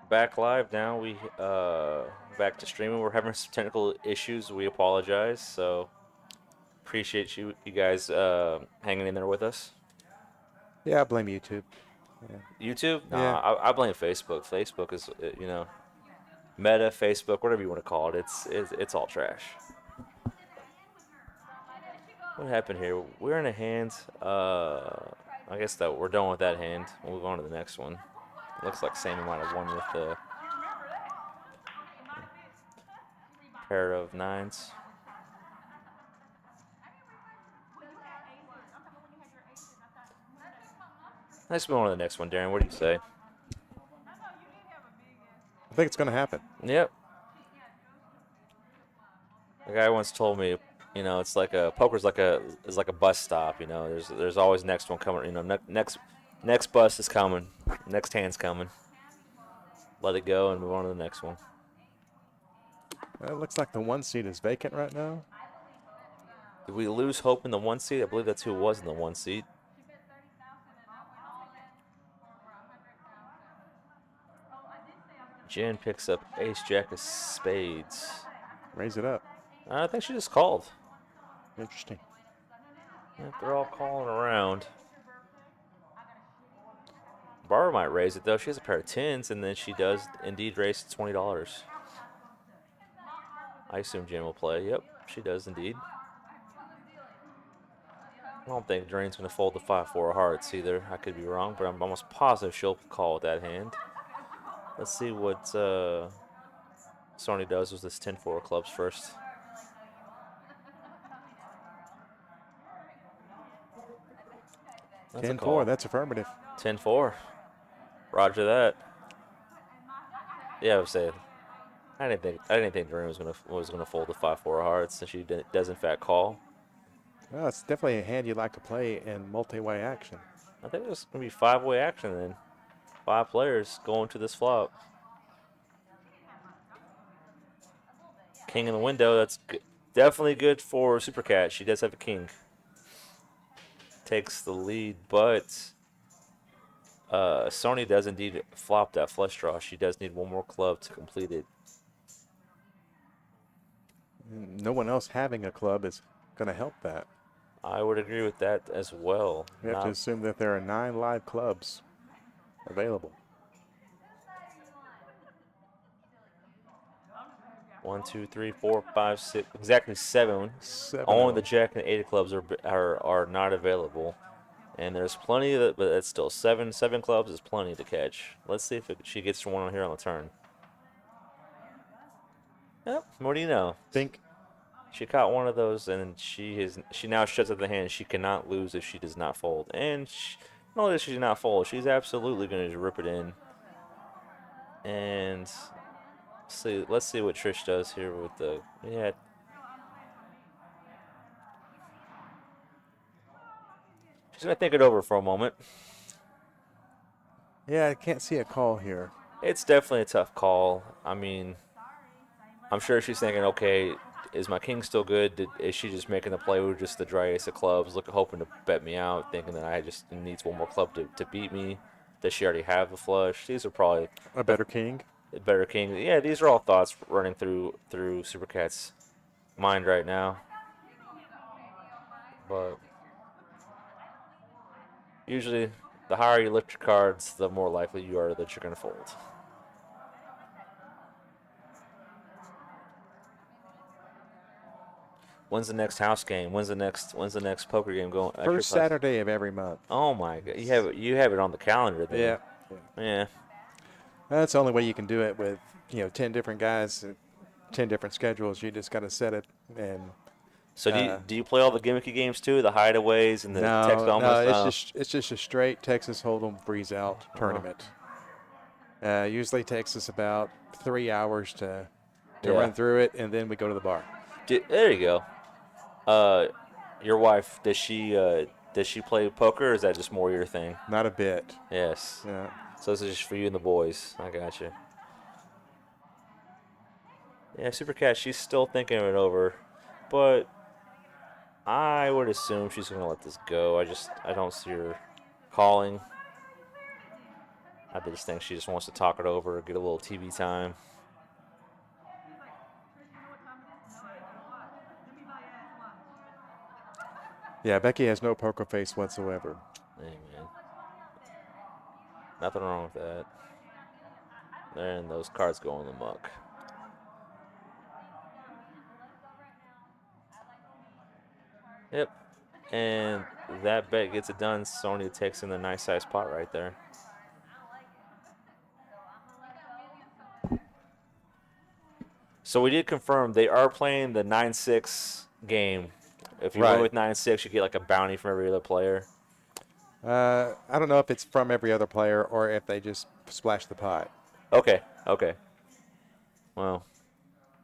Back live now. We back to streaming. We're having some technical issues. We apologize. So appreciate you guys hanging in there with us. Yeah, I blame YouTube. Yeah. YouTube? Yeah. Nah, I blame Facebook. Facebook is Meta, Facebook, whatever you want to call it. It's all trash. What happened here? We're in a hand. I guess that we're done with that hand. We'll move on to the next one. Looks like same amount of one with the pair of nines. Let's move on to the next one, Darren. What do you say? I think it's going to happen. Yep. A guy once told me, it's like a poker's like a bus stop. There's always next one coming. Next bus is coming. Next hand's coming. Let it go and move on to the next one. It looks like the 1 seat is vacant right now. Did we lose hope in the 1 seat? I believe that's who was in the 1 seat. Jen picks up ace jack of spades. Raise it up. I think she just called. Interesting. Yeah, they're all calling around. Barbara might raise it though. She has a pair of tens, and then she does indeed raise to $20. I assume Jen will play. Yep, she does indeed. I don't think Drain's going to fold the 5-4 of hearts either. I could be wrong, but I'm almost positive she'll call with that hand. Let's see what Sony does with this 10-4 clubs first. That's 10-4, that's affirmative. 10-4. Roger that. Yeah, I would say I didn't think Drain was gonna fold the 5-4 of hearts, and she does in fact call. Well, it's definitely a hand you like to play in multi-way action. I think there's gonna be 5-way action then. 5 players going to this flop. King in the window. That's definitely good for Super Cat. She does have a king. Takes the lead, but Sony does indeed flop that flush draw. She does need one more club to complete it. No one else having a club is going to help that. I would agree with that as well. You have to assume that there are 9 live clubs available. 1, 2, 3, 4, 5, 6, exactly 7. Only the jack and 8 of clubs are not available, and there's plenty of it, but it's still 7 clubs is plenty to catch. Let's see if she gets one on here on the turn. Yep. What do you know? Think she caught one of those, and she now shuts up the hand. She cannot lose if she does not fold, and not only does she not fold, she's absolutely going to rip it in. And let's see what Trish does here with the She's gonna think it over for a moment. Yeah, I can't see a call here. It's definitely a tough call. I mean, I'm sure she's thinking, okay, is my king still good? Is she just making the play with just the dry ace of clubs, hoping to bet me out, thinking that I just needs one more club to beat me? Does she already have the flush? These are probably a better king. A better king. Yeah, these are all thoughts running through Super Cat's mind right now. But usually, the higher you lift your cards, the more likely you are that you're going to fold. When's the next house game? When's the next poker game going? First Saturday of every month. Oh my god, you have it on the calendar then. Yeah. That's the only way you can do it with 10 different guys, 10 different schedules. You just got to set it and. So do you play all the gimmicky games too, the hideaways and the Texas almost? No, it's just a straight Texas Hold'em freeze out tournament. Usually takes us about 3 hours to run through it, and then we go to the bar. There you go. Your wife, does she play poker, or is that just more your thing? Not a bit. Yes. Yeah. So this is just for you and the boys. I got you. Yeah, Super Cat, she's still thinking it over, but I would assume she's going to let this go. I don't see her calling. I just think she just wants to talk it over, get a little TV time. Yeah, Becky has no poker face whatsoever. Hey, man. Nothing wrong with that. And those cards go in the muck. Yep. And that bet gets it done. Sonya takes in the nice size pot right there. So we did confirm they are playing the 9-6 game. If you win with 9-6, you get like a bounty from every other player. I don't know if it's from every other player or if they just splash the pot. Okay. Well,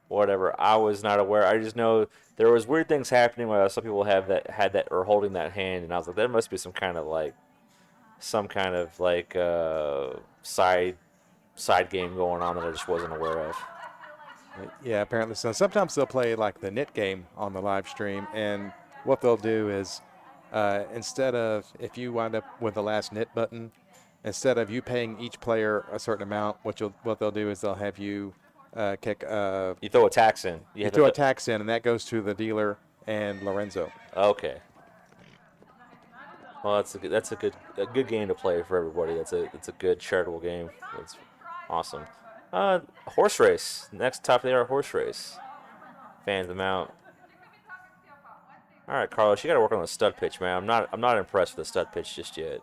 whatever. I was not aware. I just know there was weird things happening where some people had that or holding that hand, and I was like, there must be some kind of side game going on that I just wasn't aware of. Yeah, apparently so. Sometimes they'll play like the knit game on the live stream, and what they'll do is instead of, if you wind up with the last knit button, instead of you paying each player a certain amount, what they'll do is they'll have you kick. You throw a tax in. You throw a tax in, and that goes to the dealer and Lorenzo. Okay. Well, that's a good game to play for everybody. It's a good charitable game. It's awesome. Horse race. Next top of the hour horse race. Fans them out. All right, Carlos, you got to work on the stud pitch, man. I'm not impressed with the stud pitch just yet.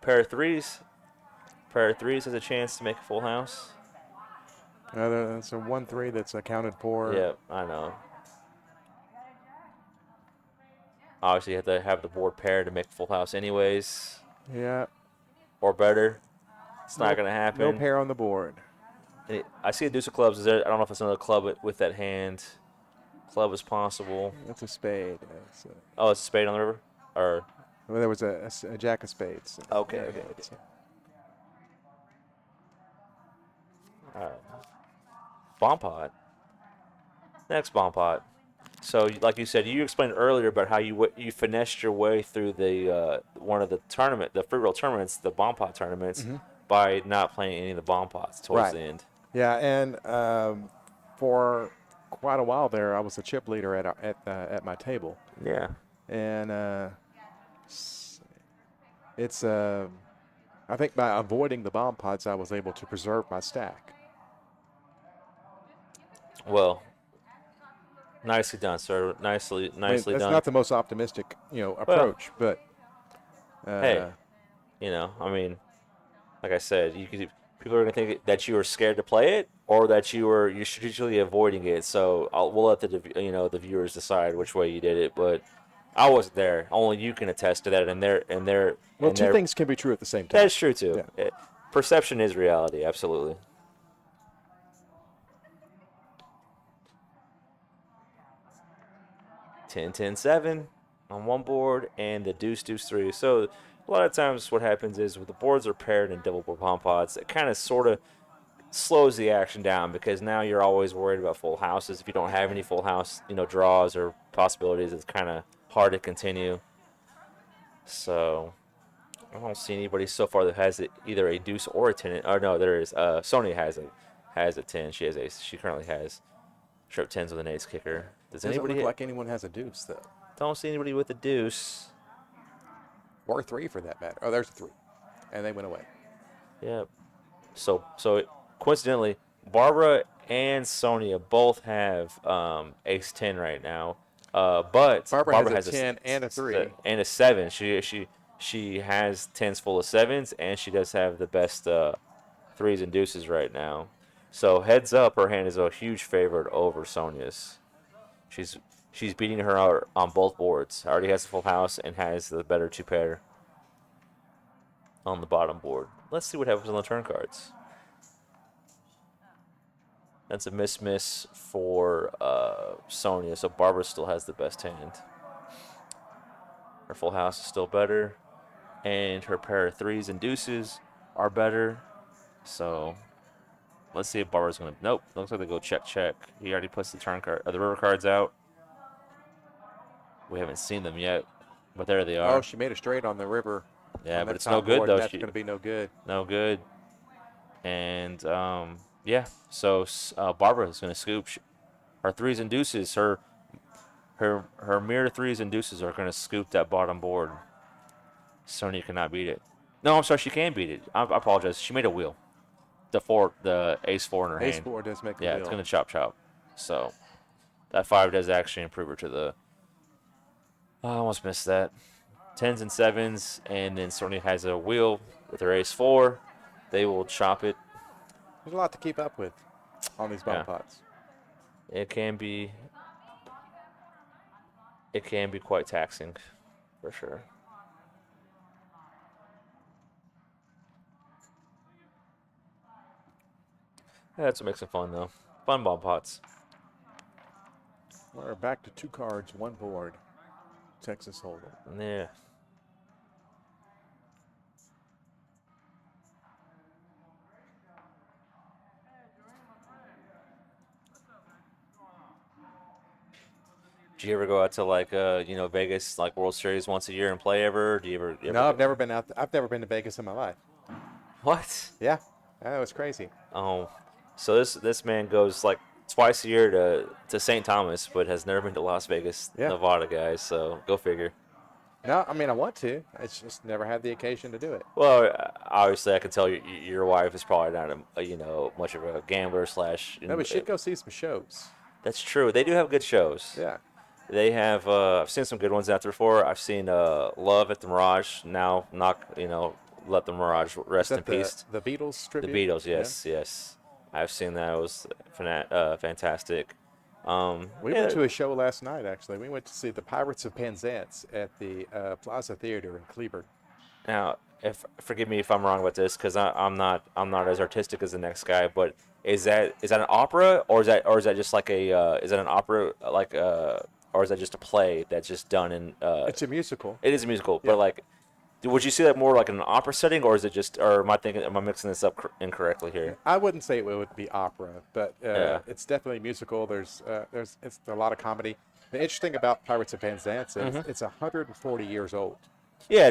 Pair of threes. Pair of threes has a chance to make a full house. It's a 1-3 that's accounted for. Yeah, I know. Obviously, you have to have the board paired to make a full house anyways. Yeah. Or better. It's not going to happen. No pair on the board. I see a deuce of clubs. I don't know if it's another club with that hand. Club is possible. That's a spade. It's a spade on the river? Or well, there was a jack of spades. Okay. All right. Bomb pot. Next bomb pot. So, like you said, you explained earlier about how you finessed your way through the one of the free roll tournaments, the bomb pot tournaments, by not playing any of the bomb pots towards the end. Yeah, and for quite a while there, I was a chip leader at my table. Yeah. And it's I think by avoiding the bomb pots, I was able to preserve my stack. Well, nicely done, sir. Nicely done. That's not the most optimistic, approach, but hey, I mean, like I said, people are gonna think that you were scared to play it or that you're strategically avoiding it. So we'll let the viewers decide which way you did it. But I wasn't there. Only you can attest to that. And two things can be true at the same time. That's true too. Yeah. Perception is reality. Absolutely. 10-10-7 on one board and the deuce-deuce-3. So a lot of times what happens is when the boards are paired in double board palm pots, it kind of sort of slows the action down because now you're always worried about full houses. If you don't have any full house, draws or possibilities, it's kind of hard to continue. So I don't see anybody so far that has either a deuce or a 10. Or no, there is. Sonya has a 10. She currently has trip 10s with an ace kicker. Doesn't anybody look like anyone has a deuce though? Don't see anybody with a deuce. Or 3 for that matter. Oh, there's a 3, and they went away. Yep. So coincidentally, Barbara and Sonya both have ace 10 right now. But Barbara has a 10 and a 3 and a 7. She has 10s full of 7s, and she does have the best 3s and deuces right now. So heads up, her hand is a huge favorite over Sonya's. She's beating her out on both boards. Already has a full house and has the better 2 pair on the bottom board. Let's see what happens on the turn cards. That's a miss for Sonya, so Barbara still has the best hand. Her full house is still better, and her pair of 3s and deuces are better. So let's see if Barbara's gonna. Nope, looks like they go check. He already puts the turn card, the river cards out. We haven't seen them yet. But there they Oh, are. she made a straight on the river. Yeah, On but that it's no top good board, though. that's going to be no good. No good. And yeah. So Barbara is going to scoop. Her threes and deuces. Her mirror threes and deuces are going to scoop that bottom board. Sonya cannot beat it. No, I'm sorry. She can beat it. I apologize. She made a wheel. The ace four in her Ace hand. 4 does make a Yeah, wheel. it's going to chop chop. So that 5 does actually improve her to the. Oh, I almost missed that. 10s and 7s, and then Sonya has a wheel with her ace 4. They will chop it. There's a lot to keep up with on these bump Yeah. pots. It can be quite taxing, for sure. Yeah, that's what makes it fun, though. Fun ball pots. We're back to 2 cards, 1 board. Texas Hold'em. Yeah. Do you ever go out to Vegas, like World Series once a year and play ever? Do you ever? No, I've never been out. I've never been to Vegas in my life. What? Yeah, that was crazy. Oh, so this man goes like twice a year to St. Thomas, but has never been to Las Vegas, Yeah. Nevada, guys. So go figure. No, I mean I want to. It's just never had the occasion to do it. Well, obviously, I can tell your wife is probably not much of a gambler slash. No, we should go see some shows. That's true. They do have good shows. Yeah. They have. I've seen some good ones out there before. I've seen Love at the Mirage. Now, let the Mirage rest Is in that peace. the Beatles The tribute? Beatles, yes, yes. I've seen that. It was fantastic. We went to a show last night. Actually, we went to see the Pirates of Penzance at the Plaza Theater in Cleburne. Now, forgive me if I'm wrong about this, because I'm not as artistic as the next guy. But is that an opera, or is that just like is that an opera or is that just a play that's just done in? It's a musical. It is a musical, Yeah. but like, would you see that more like in an opera setting, or is it just? Or am I mixing this up incorrectly here? I wouldn't say it would be opera, but Yeah. it's definitely musical. There's it's a lot of comedy. The interesting about Pirates of Penzance is it's 140 years old. Yeah,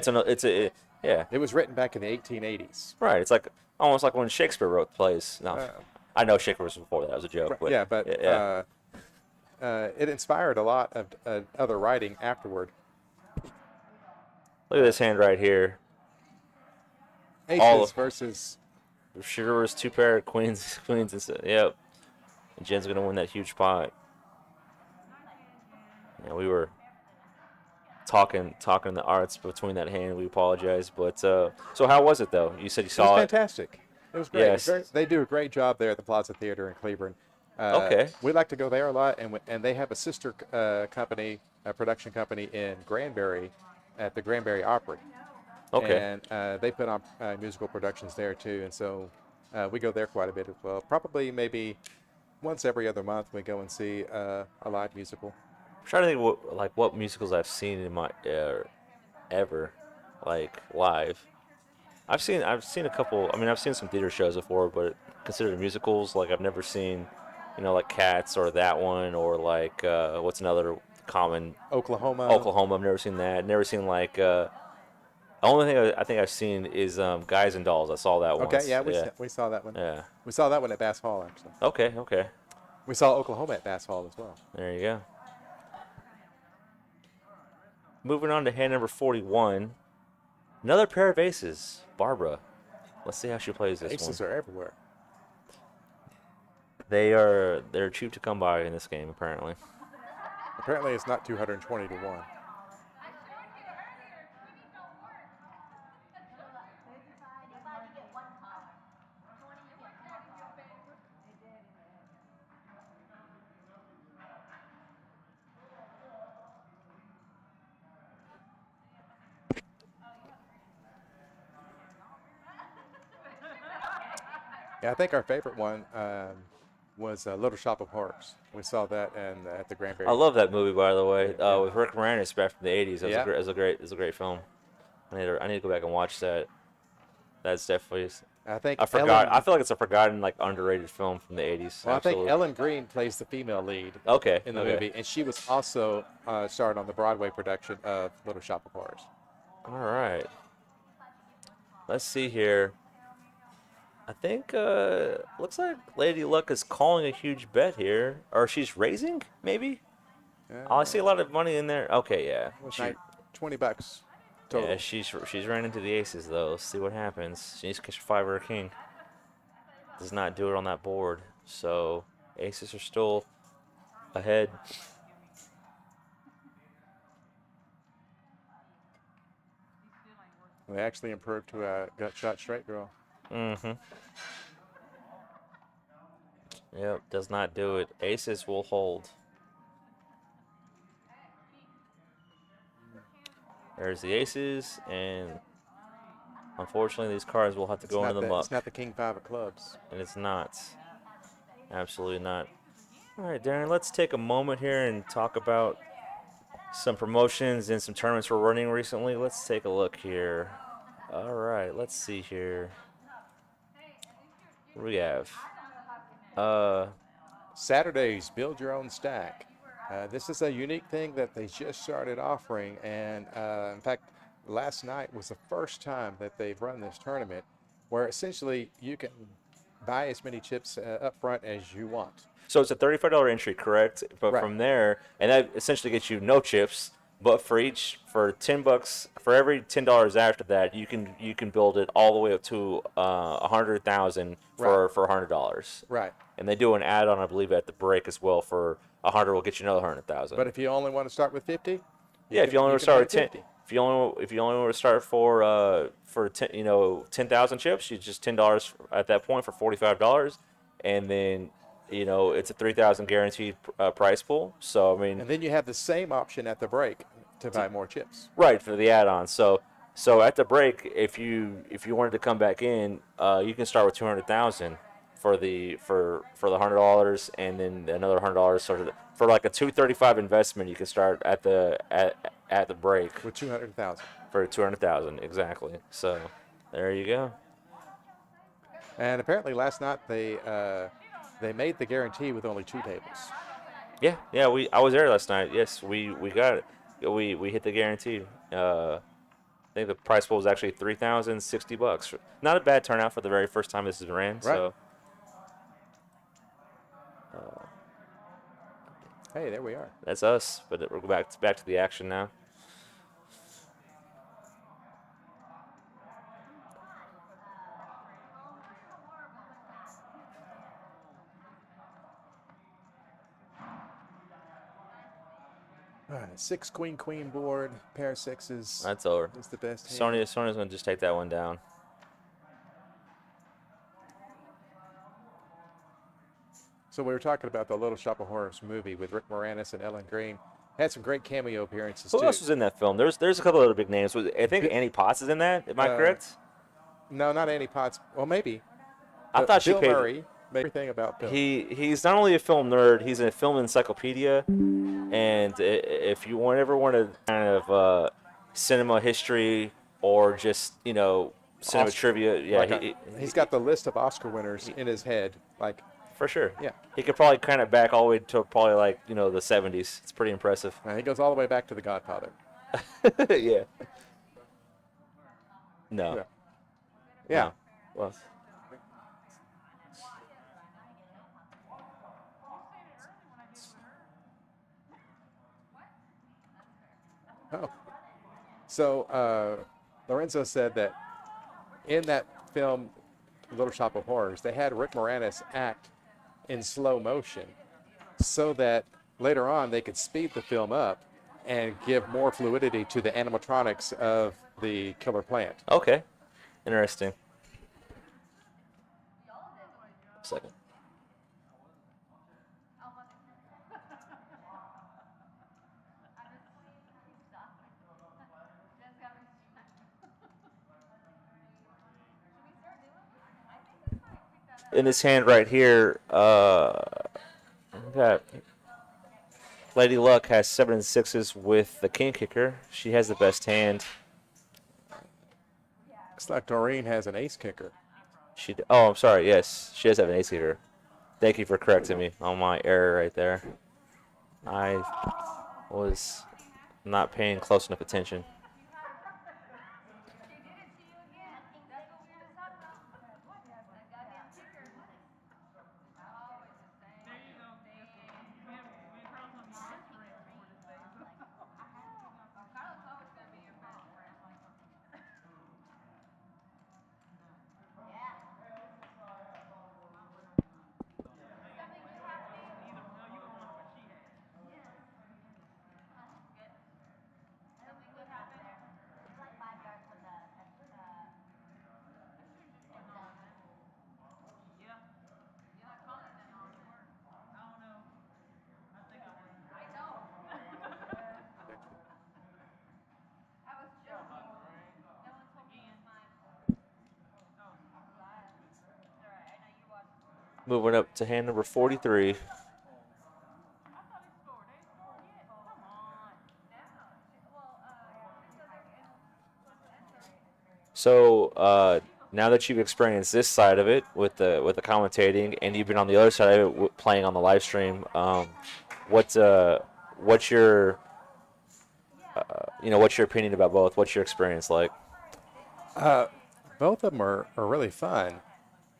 yeah. It was written back in the 1880s. Right. It's like almost like when Shakespeare wrote plays. No, I know Shakespeare was before that. That was a joke. But, Yeah, but yeah. it inspired a lot of other writing afterward. Look at this hand right here. Aces versus. Sure was 2 pair of queens, and yep. And Jen's gonna win that huge pot. Yeah, we were talking the arts between that hand. We apologize, but so how was it though? You said you It saw was it. fantastic. It was great. Yes. They do a great job there at the Plaza Theater in Cleburne. Okay. We like to go there a lot, and they have a sister company, a production company in Granbury, at the Granbury Opry. Okay. And they put on musical productions there too, and so we go there quite a bit as well. Probably maybe once every other month we go and see a live musical. I'm trying to think what musicals I've seen in my ever live. I've seen a couple. I mean, I've seen some theater shows before, but considered musicals, like I've never seen, like Cats or that one, or like what's another common Oklahoma. I've never seen that. Never seen the only thing I think I've seen is Guys and Dolls. I saw that once. Okay, yeah, we saw that one. Yeah. We saw that one at Bass Hall actually. Okay. We saw Oklahoma at Bass Hall as well. There you go. Moving on to hand number 41. Another pair of aces. Barbara. Let's see how she plays this Aces one. are everywhere. They're cheap to come by in this game, apparently. Apparently, it's not 220 to 1. Yeah, I think our favorite one was Little Shop of Horrors. We saw that at the Granbury. I love that movie, by the way, with Rick Moranis back from the '80s. It was a great film. I need to go back and watch that. That's definitely I think I forgot. I feel like it's a forgotten, like underrated film from the 80s. Well, I think Absolutely. Ellen Green plays the female lead Okay. in the Okay. movie, and she was also starred on the Broadway production of Little Shop of Horrors. All right. Let's see here. I think looks like Lady Luck is calling a huge bet here, or she's raising maybe. Oh, I see a lot of money in there. Okay, yeah. It She, was $20 total. yeah, she's ran into the aces though. Let's see what happens. She needs to catch a five or a king. Does not do it on that board, so aces are still ahead. They actually improved to a gut shot straight draw. Mm-hmm. Yep, does not do it. Aces will hold. There's the aces, and unfortunately, these cards will have to go into the muck. It's not the King Five of clubs. And it's not. Absolutely not. All right, Darren, let's take a moment here and talk about some promotions and some tournaments we're running recently. Let's take a look here. All right, let's see here. What do we have? Saturdays, build your own stack. This is a unique thing that they just started offering, and in fact, last night was the first time that they've run this tournament, where essentially you can buy as many chips up front as you want. So it's a $35 entry, correct? But Right. from there, and that essentially gets you no chips. But for $10, for every $10 after that, you can build it all the way up to 100,000 for $100. Right. And they do an add-on, I believe, at the break as well. For 100, will get you another 100,000. But if you only want to start with 50, if you only want to start with 10, 50. if you only want to start for 10,000 chips, you just $10 at that point for $45, and then it's a 3,000 guaranteed price pool. So I mean, And then you have the same option at the break to buy more chips. right, for the add-on. So at the break, if you wanted to come back in, you can start with 200,000 for the $100, and then another $100 for like a 235 investment. You can start at the break With 200,000. for 200,000 exactly. So there you go. And apparently last night they made the guarantee with only 2 tables. Yeah. I was there last night. Yes, we got it. We hit the guarantee. I think the price pool was actually $3,060. Not a bad turnout for the very first time this has been ran. Right. So. Hey, there we are. That's us, but we're back to the action now. All right, 6 queen queen board, pair of sixes. That's over. Is the best hand. Sonya's gonna just take that one down. So we were talking about the Little Shop of Horrors movie with Rick Moranis and Ellen Green. Had some great cameo appearances Who too. else was in that film? There's a couple other big names. I think Annie Potts is in that. Am I correct? No, not Annie Potts. Well, maybe. I thought she Bill paid. Murray. Everything about Bill. He's not only a film nerd, he's a film encyclopedia. And if you ever want to kind of cinema history or just cinema trivia, yeah, like he's got the list of Oscar winners in his head, like. For sure. Yeah. He could probably kind of back all the way to probably like, the 70s. It's pretty impressive. He goes all the way back to The Godfather. Yeah. No. Yeah. No. Well. Oh. So Lorenzo said that in that film, Little Shop of Horrors, they had Rick Moranis act in slow motion so that later on they could speed the film up and give more fluidity to the animatronics of the killer plant. Okay. Interesting. Second. In this hand right here, got Lady Luck has 7 and 6s with the king kicker. She has the best hand. Looks like Doreen has an ace kicker. Oh, I'm sorry. Yes, she does have an ace hitter. Thank you for correcting me on my error right there. I was not paying close enough attention. Moving up to hand number 43. So now that you've experienced this side of it with the commentating, and you've been on the other side of it playing on the live stream, what's your what's your opinion about both? What's your experience like? Both of them are really fun.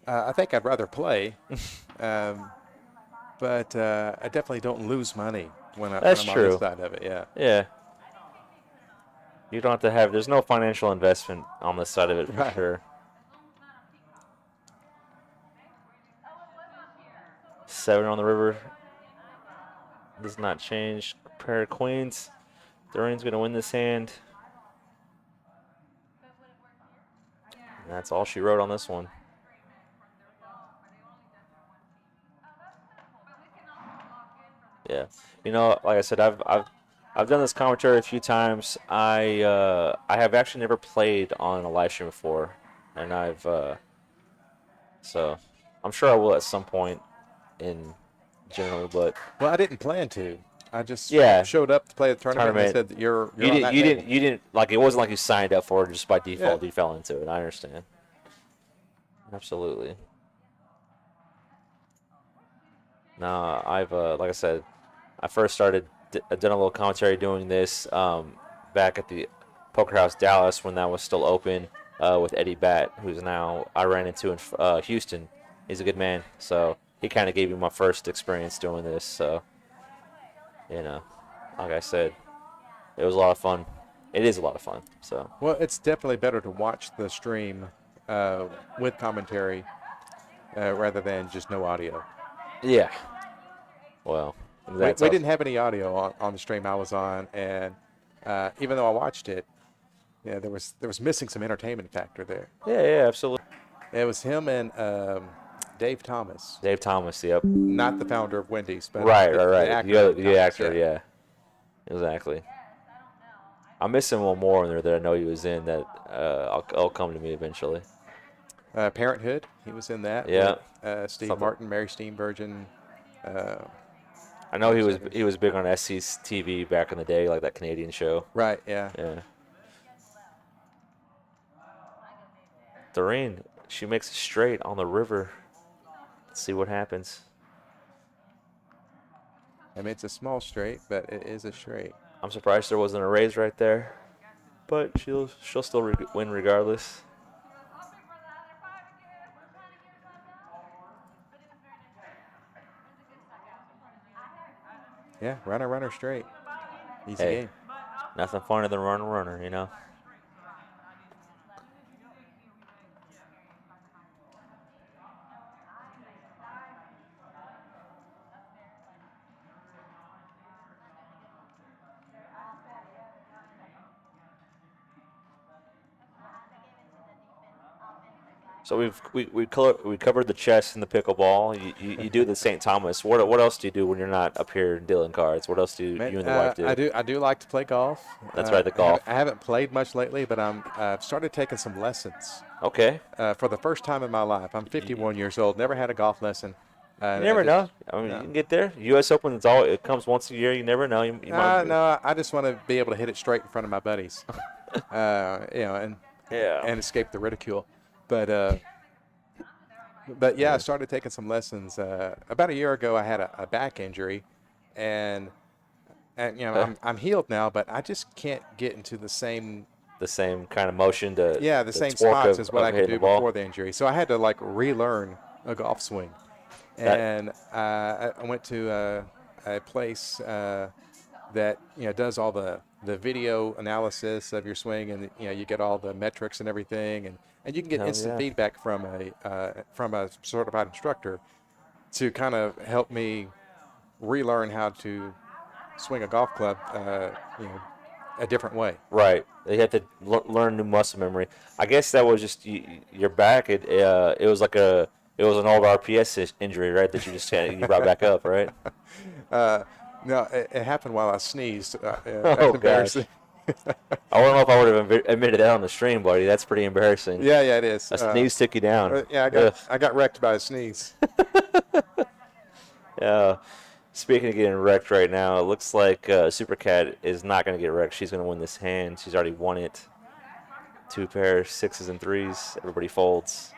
I think I'd rather play, but I definitely don't lose money when That's I'm on this true. side of it. Yeah. Yeah. You don't have to have. There's no financial investment on this side of it for Right. sure. 7 on the river does not change. Pair of queens. Doreen's gonna win this hand. And that's all she wrote on this one. Yeah, like I said, I've done this commentary a few times. I have actually never played on a live stream before, and so I'm sure I will at some point in general. But Well, I didn't plan to. I just yeah, showed up to play the tournament, and they tournament. said that you're You on didn't that you table. didn't you didn't like it wasn't like you signed up for it just by Yeah. default. You fell into it. I understand. Absolutely. No, I've like I said, I first started done a little commentary doing this back at the Poker House Dallas when that was still open with Eddie Batt, who's now I ran into in Houston. He's a good man, so he kind of gave me my first experience doing this. So, like I said, it was a lot of fun. It is a lot of fun. So, Well, it's definitely better to watch the stream with commentary rather than just no audio. yeah. Well, We, that's we us. didn't have any audio on the stream I was on, and even though I watched it, yeah, there was missing some entertainment factor there. Yeah, absolutely. It was him and Dave Thomas, Dave Thomas, yep. not the founder of Wendy's, but Right, the, right, the right. actor The Thomas. actor, yeah. Exactly. I'm missing one more in there that I know he was in that I'll come to me eventually. Parenthood, he was in that. Yeah. With, Steve Something. Martin, Mary Steenburgen. I know he was big on SC's TV back in the day, like that Canadian show. Right, yeah. Yeah. Doreen, she makes it straight on the river. Let's see what happens. I mean, it's a small straight, but it is a straight. I'm surprised there wasn't a raise right there, but she'll still win regardless. Yeah, runner, straight. Easy Hey, game. nothing funner than runner, you know. So we covered the chess and the pickleball. You do the St. Thomas. What else do you do when you're not up here dealing cards? What else do you Man, and the wife do? I do like to play golf. That's right, the golf. I haven't played much lately, but I've started taking some lessons Okay. for the first time in my life. I'm 51 years old. Never had a golf lesson. You never know. I mean, no. you can get there. U.S. Open, it comes once a year. You never know. You might No, I just want to be able to hit it straight in front of my buddies, and Yeah. escape the ridicule. But But yeah, I Yeah. started taking some lessons about a year ago. I had a back injury, and I'm healed now, but I just can't get into the same The same kind of motion, the the the same torque spots as what of I could hitting the do ball. before the injury. So I had to like relearn a golf swing, That and I went to a place that does all the video analysis of your swing, and you get all the metrics and everything, and you can get hell instant yeah. feedback from a certified instructor to kind of help me relearn how to swing a golf club, a different way. Right. You have to learn new muscle memory. I guess that was just your back. It was like it was an old RPS injury, right? That you just you brought back up, right? Uh, no, it happened while I sneezed. That's Oh embarrassing. gosh. I don't know if I would have admitted that on the stream, buddy. That's pretty embarrassing. Yeah, it is. A sneeze took you down. Yeah, Ugh. I got wrecked by a sneeze. Yeah. Speaking of getting wrecked right now, it looks like Supercat is not going to get wrecked. She's going to win this hand. She's already won it. Two pairs, sixes and threes. Everybody folds.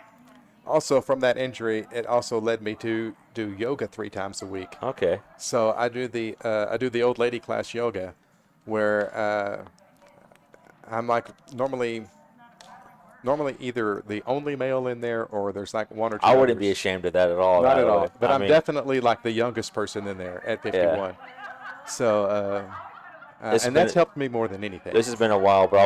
Also, from that injury, it also led me to do yoga 3 times a week. Okay. So I do the old lady class yoga, where I'm like normally either the only male in there or there's like one or two I wouldn't be others. ashamed of that at all. Not by at the all. way. But I I'm mean, definitely like the youngest person in there at 51. So and that's helped me more than anything. This has been a while, but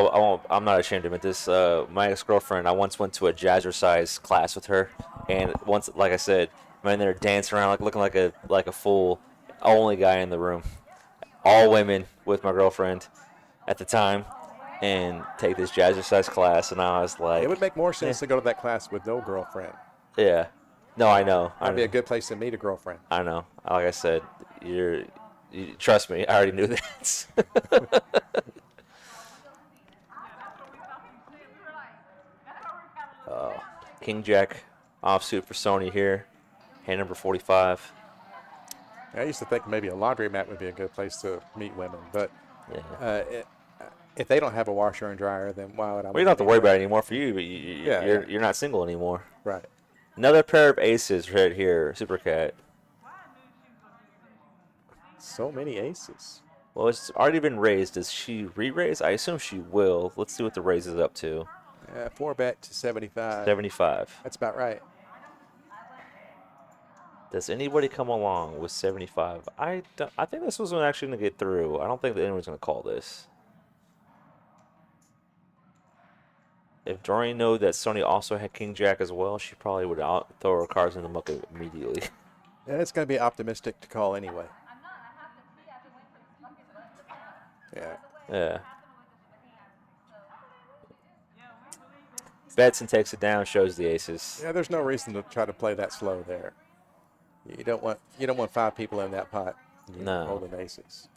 I'm not ashamed to admit this. My ex-girlfriend, I once went to a jazzercise class with her, and once, like I said, man, they're dancing around, like looking like a fool. Only guy in the room, all women with my girlfriend at the time, and take this jazzercise class, and I was like, It would make more sense to go to that class with no girlfriend. yeah, no, I know, That'd be a good place to meet a girlfriend. I know. Like I said, trust me, I already knew that. King Jack offsuit for Sony here. Hand number 45. I used to think maybe a laundromat would be a good place to meet women, but Yeah. if they don't have a washer and dryer, then why would I? Well, you don't have to worry about it anymore for you, but Yeah. you're not single anymore. Right. Another pair of aces right here, Supercat. So many aces. Well, it's already been raised. Does she re-raise? I assume she will. Let's see what the raise is up to. 4-bet to 75. 75. That's about right. Does anybody come along with 75? I think this was actually going to get through. I don't think that anyone's going to call this. If Dorian knew that Sony also had King Jack as well, she probably would throw her cards in the muck immediately. And it's going to be optimistic to call anyway. Yeah. Yeah. Betson takes it down, shows the aces. Yeah, there's no reason to try to play that slow there. You don't want 5 people in that pot. No. Holding aces.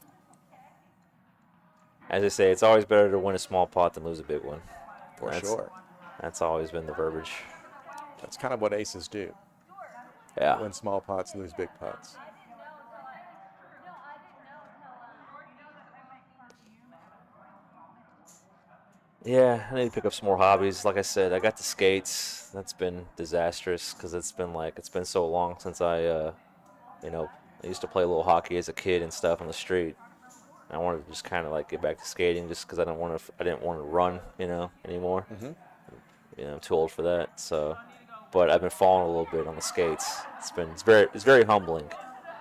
As I say, it's always better to win a small pot than lose a big one. For sure. That's always been the verbiage. That's kind of what aces do. Yeah. Win small pots, lose big pots. Yeah, I need to pick up some more hobbies. Like I said, I got the skates. That's been disastrous because it's been so long since I used to play a little hockey as a kid and stuff on the street. And I wanted to just kind of like get back to skating just because I didn't want to run, anymore. Mm-hmm. I'm too old for that. So, but I've been falling a little bit on the skates. It's very humbling.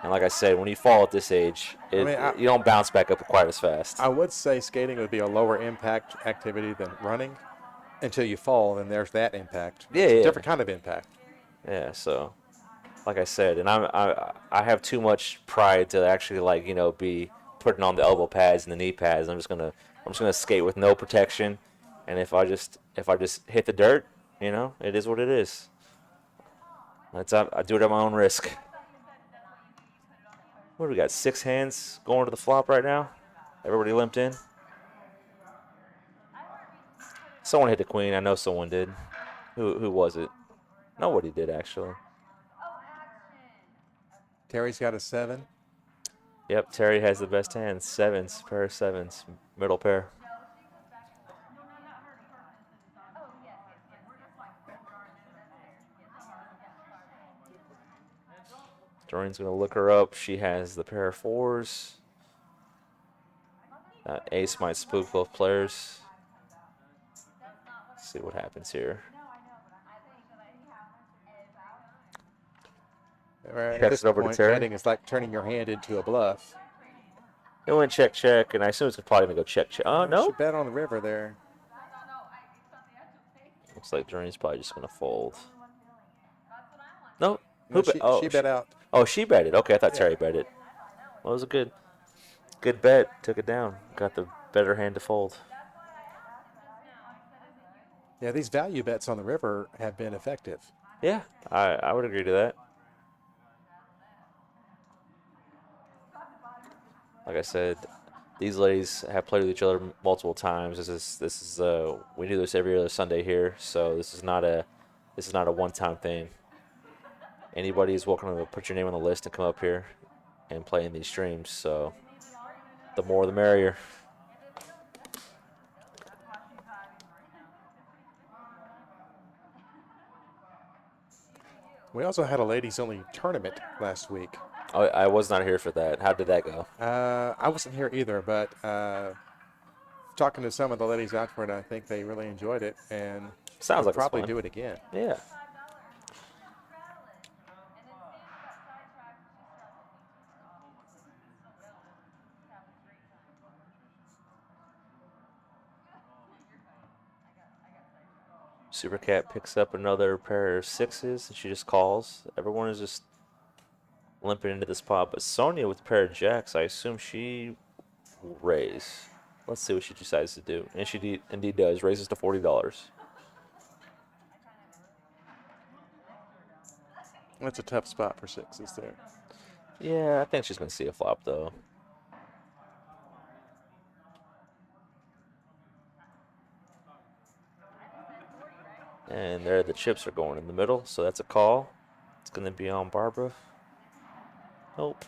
And like I said, when you fall at this age, you don't bounce back up quite as fast. I would say skating would be a lower impact activity than running until you fall, and there's that impact. Yeah, It's yeah. a different kind of impact. Yeah, so like I said, and I have too much pride to actually be putting on the elbow pads and the knee pads. I'm just gonna skate with no protection, and if I just hit the dirt, it is what it is. I do it at my own risk. What do we got? 6 hands going to the flop right now. Everybody limped in. Someone hit the queen. I know someone did. Who was it? Nobody did actually. Terry's got a 7. Yep, Terry has the best hands. Sevens, pair of sevens, middle pair. Doreen's going to look her up. She has the pair of fours. Ace might spook both players. Let's see what happens here. At Checks this it over to point, Terry. betting is like turning your hand into a bluff. It went check, check, and I assume it's probably going to go check, check. Oh, no. She bet on the river there. Looks like Doreen's probably just going to fold. No. No, Who bet? she bet out. Oh, she betted. Okay, I thought Terry Yeah. betted. Well, it was a good bet. Took it down. Got the better hand to fold. Yeah, these value bets on the river have been effective. Yeah, I would agree to that. Like I said, these ladies have played with each other multiple times. This is we do this every other Sunday here, so this is not a one-time thing. Anybody is welcome to put your name on the list and come up here and play in these streams. So the more the merrier. We also had a ladies-only tournament last week. I was not here for that. How did that go? I wasn't here either, but talking to some of the ladies out for it, I think they really enjoyed it, and Sounds like it's probably fun. do it again. Yeah. Super Cat picks up another pair of sixes, and she just calls. Everyone is just limping into this pot. But Sonia with a pair of jacks, I assume she will raise. Let's see what she decides to do. And she indeed does. Raises to $40. That's a tough spot for sixes there. Yeah, I think she's going to see a flop, though. And there the chips are going in the middle, so that's a call. It's going to be on Barbara. Nope.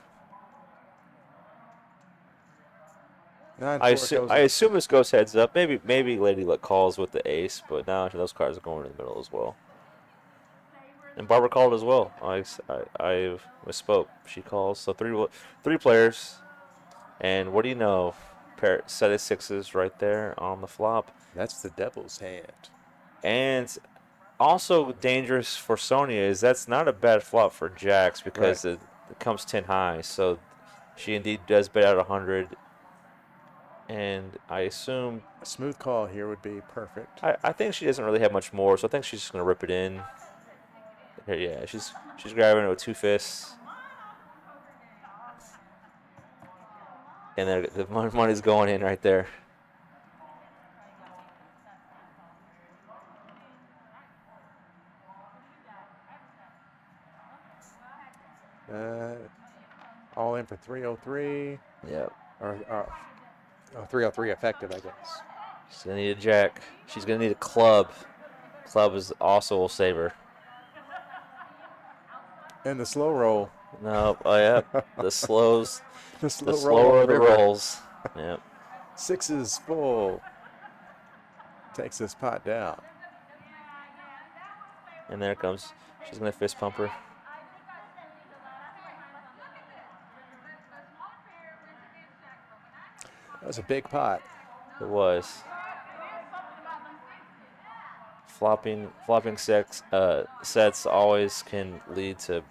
I assume this goes heads up. Maybe Lady Luck calls with the ace, but now those cards are going in the middle as well. And Barbara called as well. I misspoke. She calls. So three players. And what do you know? Set of sixes right there on the flop. That's the devil's hand. And also dangerous for Sonia is that's not a bad flop for jacks because it comes 10 high. So she indeed does bet out 100. And I assume a smooth call here would be perfect. I think she doesn't really have much more, so I think she's just gonna rip it in. Here, yeah, she's grabbing it with two fists. And there, the money's going in right there. All in for 303. Yep. Or 303 effective, I guess. She's going to need a jack. She's going to need a club. Club is also will save her. And the slow roll. No, oh yeah, the slows. the slower the rolls. Yep. Sixes full. Takes this pot down. And there it comes. She's going to fist pump her. That was a big pot. It was. Flopping sets always can lead to,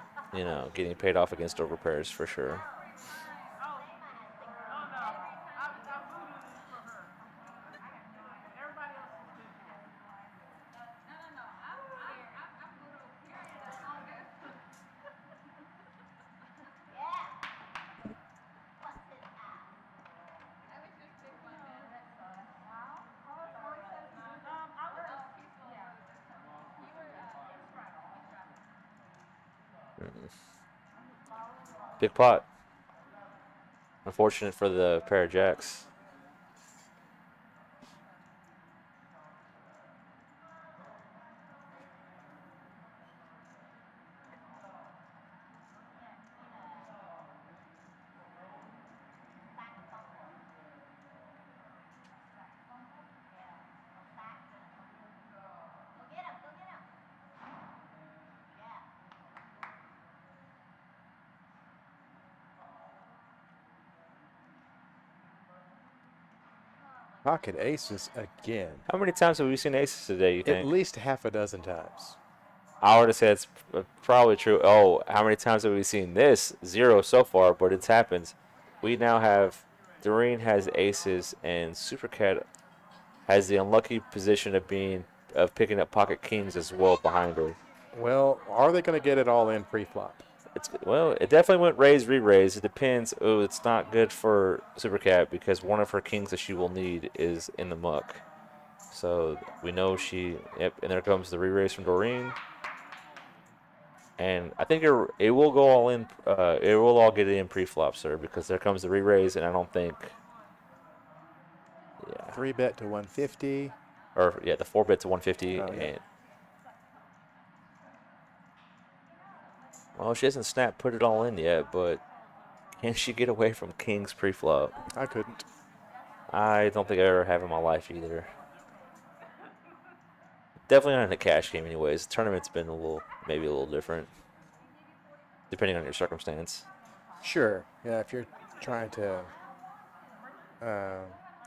getting paid off against overpairs for sure. Big pot. Unfortunate for the pair of jacks. Pocket aces again. How many times have we seen aces today, you At think? least half a dozen times. I would have said it's probably true. Oh, how many times have we seen this? 0 so far, but it's happened. We now have Doreen has aces, and Supercat has the unlucky position of picking up pocket kings as well behind her. Well, are they going to get it all in pre-flop? It definitely went raise re-raise. It depends. Oh, it's not good for Supercat because one of her kings that she will need is in the muck. So we know she. Yep, and there comes the re-raise from Doreen. And I think it will go all in. It will all get it in pre-flop, sir, because there comes the re-raise, and I don't think. Yeah. 3-bet to 150. Or yeah, the 4-bet to 150, Oh, yeah. and well, she hasn't put it all in yet, but can she get away from kings pre-flop? I couldn't. I don't think I ever have in my life either. Definitely not in a cash game, anyways. The tournament's been maybe a little different, depending on your circumstance. Sure. Yeah, if you're trying to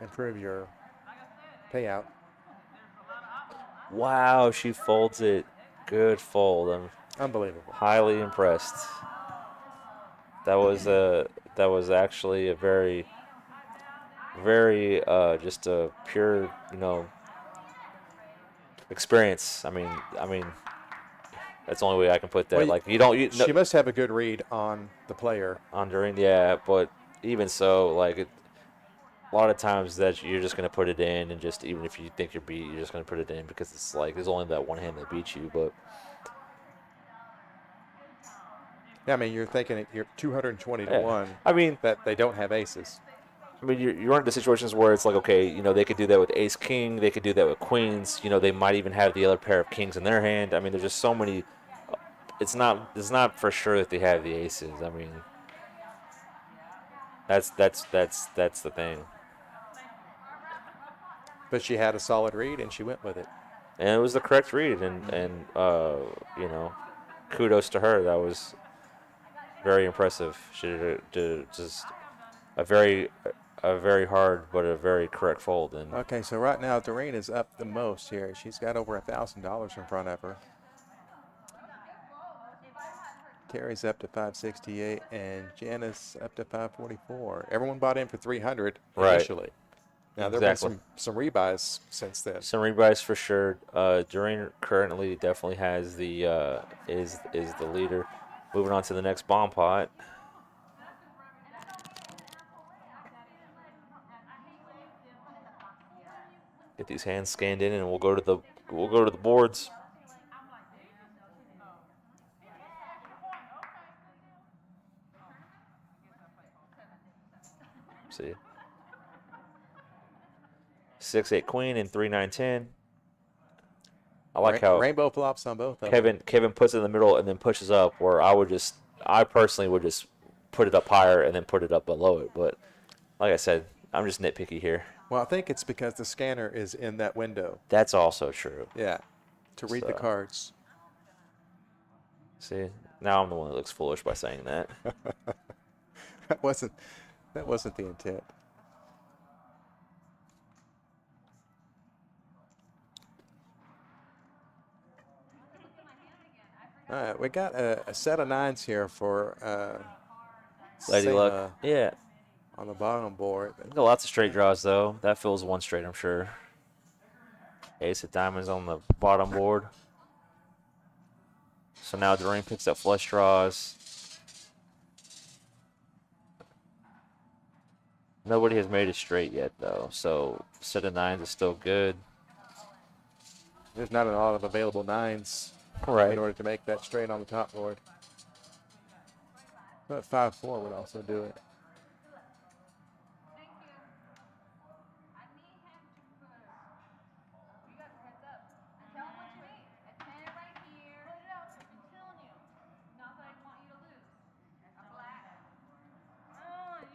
improve your payout. Wow, she folds it. Good fold. I'm Unbelievable. highly impressed. That was actually a very, very just a pure experience. I mean, that's the only way I can put that. Well, Like you don't you she no, must have a good read on the player. on during but even so, a lot of times that you're just gonna put it in, and just even if you think you're beat, you're just gonna put it in because it's like there's only that one hand that beats you. But Yeah, I mean, you're thinking you're 220 to yeah, 1 I mean, that they don't have aces. you run into situations where it's like, okay, they could do that with ace king, they could do that with queens. They might even have the other pair of kings in their hand. I mean, there's just so many. It's not for sure that they have the aces. I mean, that's the thing. But she had a solid read and she went with it. And it was the correct read, and kudos to her. That was very impressive. She did just a very hard but a very correct fold. And Okay, so right now Doreen is up the most here. She's got over $1,000 in front of her. Terry's up to 568 and Janice up to 544. Everyone bought in for 300 Right. initially. Now there have Exactly. been some rebuys since then. some rebuys for sure. Doreen currently definitely has is the leader. Moving on to the next bomb pot. Get these hands scanned in, and we'll go to the boards. See, 6-8 queen and 3-9 10. I like how Rainbow flops on both of them. Kevin puts it in the middle and then pushes up. Where I personally would just put it up higher and then put it up below it. But like I said, I'm just nitpicky here. Well, I think it's because the scanner is in that window. That's also true. Yeah, to read the So. cards. See, now I'm the one that looks foolish by saying that. That wasn't the intent. All right, we got a set of nines here for Lady Sema Luck. Yeah. on the bottom board. Got lots of straight draws, though. That fills one straight, I'm sure. Ace of diamonds on the bottom board. So now Doreen picks up flush draws. Nobody has made it straight yet, though. So set of nines is still good. There's not a lot of available nines Right. in order to make that straight on the top board. But 5-4 would also do it.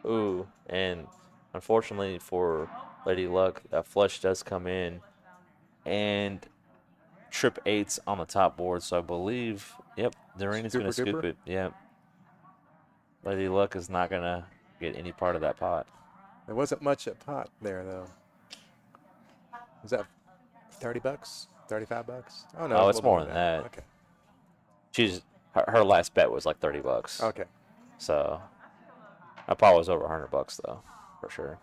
Ooh, and unfortunately for Lady Luck, that flush does come in. And trip eights on the top board, so I believe, yep, Doreen is going to scoop Duper. it. Yep. Lady Luck is not going to get any part of that pot. There wasn't much at pot there, though. Is that $30? $35? Oh no, Oh, it's a it's little more more than than that. that. Okay. Her last bet was like $30. Okay. So I probably was over $100 though, for sure.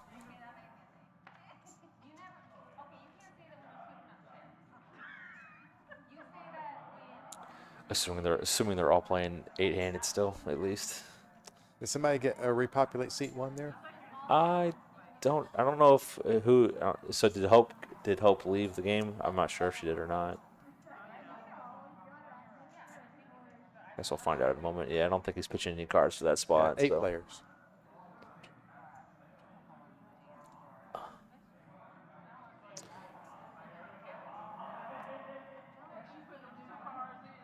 Assuming they're all playing 8-handed still, at least. Did somebody get a repopulate seat one there? I don't know if who. So did Hope leave the game? I'm not sure if she did or not. Guess we'll find out in a moment. Yeah, I don't think he's pitching any cards for that Yeah, spot. 8 So players.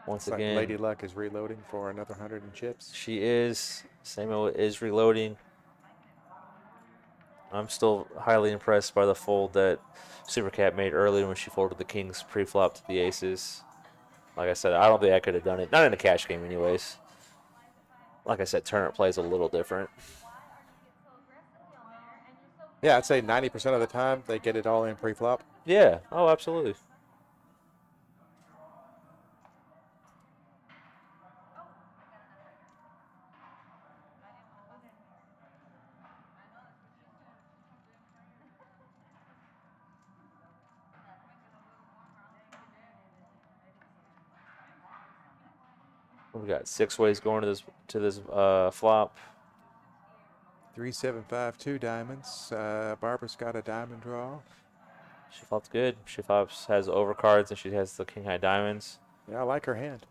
once Looks like Lady again, Luck is reloading for another 100 in chips. she is. Samuel is reloading. I'm still highly impressed by the fold that Supercat made early when she folded the kings pre-flop to the aces. Like I said, I don't think I could have done it. Not in a cash game, anyways. Like I said, tournament play is a little different. Yeah, I'd say 90% of the time they get it all in pre-flop. Yeah. Oh, absolutely. We got 6 ways going to this flop. 3752 diamonds. Barbara's got a diamond draw. She flops good. She flops has overcards and she has the king high diamonds. Yeah, I like her hand.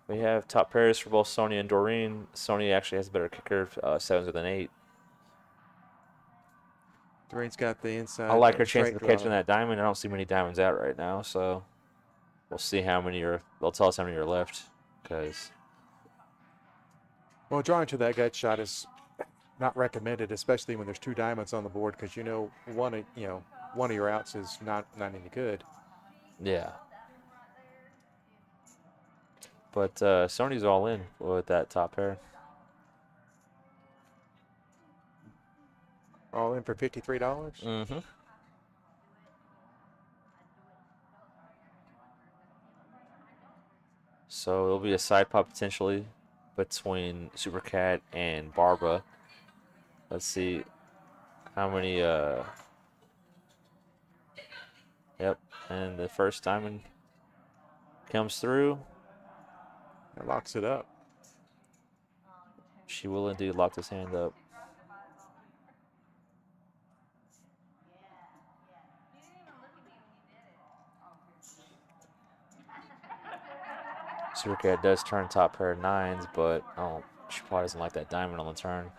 We have top pairs for both Sonia and Doreen. Sonia actually has a better kicker, 7s with an 8. Doreen's got the inside I like her chances straight of draw. catching that diamond. I don't see many diamonds out right now, so we'll see how many are. They'll tell us how many are left, because Well, drawing to that gut shot is not recommended, especially when there's 2 diamonds on the board, because one of your outs is not any good. yeah. But Sony's all in with that top pair. All in for $53. Mm-hmm. So it'll be a side pot potentially between Supercat and Barbara. Let's see how many. Yep, and the first diamond comes through. That locks it up. She will indeed lock this hand up. Supercat does turn top pair of 9s, but she probably doesn't like that diamond on the turn.